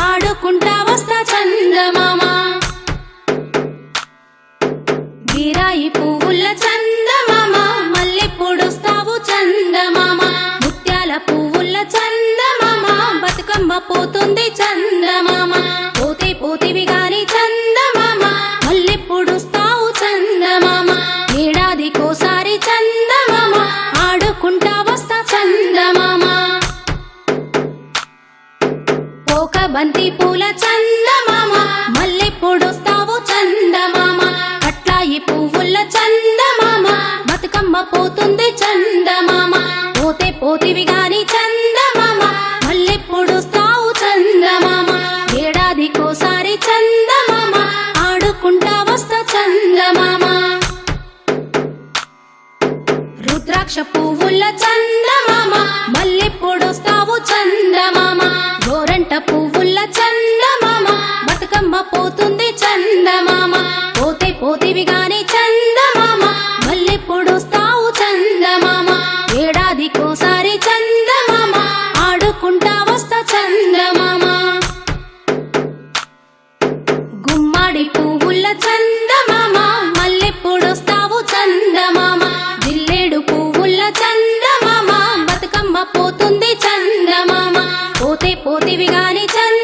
ఆడుకుంటా వస్తా చందమామ, గిరాయి పువ్వుల చందమామ, మల్లెప్పుడొస్తావు చందమామ, ముత్యాల పువ్వుల చందమామ, బతుకమ్మ పోతుంది చందమామ, పోతే పోతివి గాని చందమామ, మల్లెప్పుడొస్తావు చందమామ, ఏడాదికోసారి చందమామ, ఆడుకుంటా వస్తా చందమామ, ఒక బంతి పూల చందమామ, మల్లెప్పుడొస్తావు చందమామ, అట్లాయి పువ్వుల చందమామ, బతుకమ్మ పోతుంది చందమామ, పోతే పోతివి గాని చందమామ, మల్లెప్పుడొస్తావు చందమామ, ఏడాదికోసారి చందమామ, ఆడుకుంటా వస్తా చందమామ, రుద్రాక్ష పువ్వుల చందమామ, మల్లెప్పుడొస్తావు చందమామ, గోరంట పువ్వుల చందమామ, బతుకమ్మ పోతుంది చందమామ, పోతే పోతివి గాని చందమామ, మల్లెప్పుడొస్తావు చందమామ, ఏడాదికోసారి చందమామ, ఆడుకుంటా వస్తా చందమామ, గుమ్మడి పువ్వుల చందమామ, మల్లెప్పుడొస్తావు చందమామ, జిల్లేడు పువ్వుల చందమామ, బతుకమ్మ పోతుంది చందమామ, పోతే పోతివి గాని చందమామ,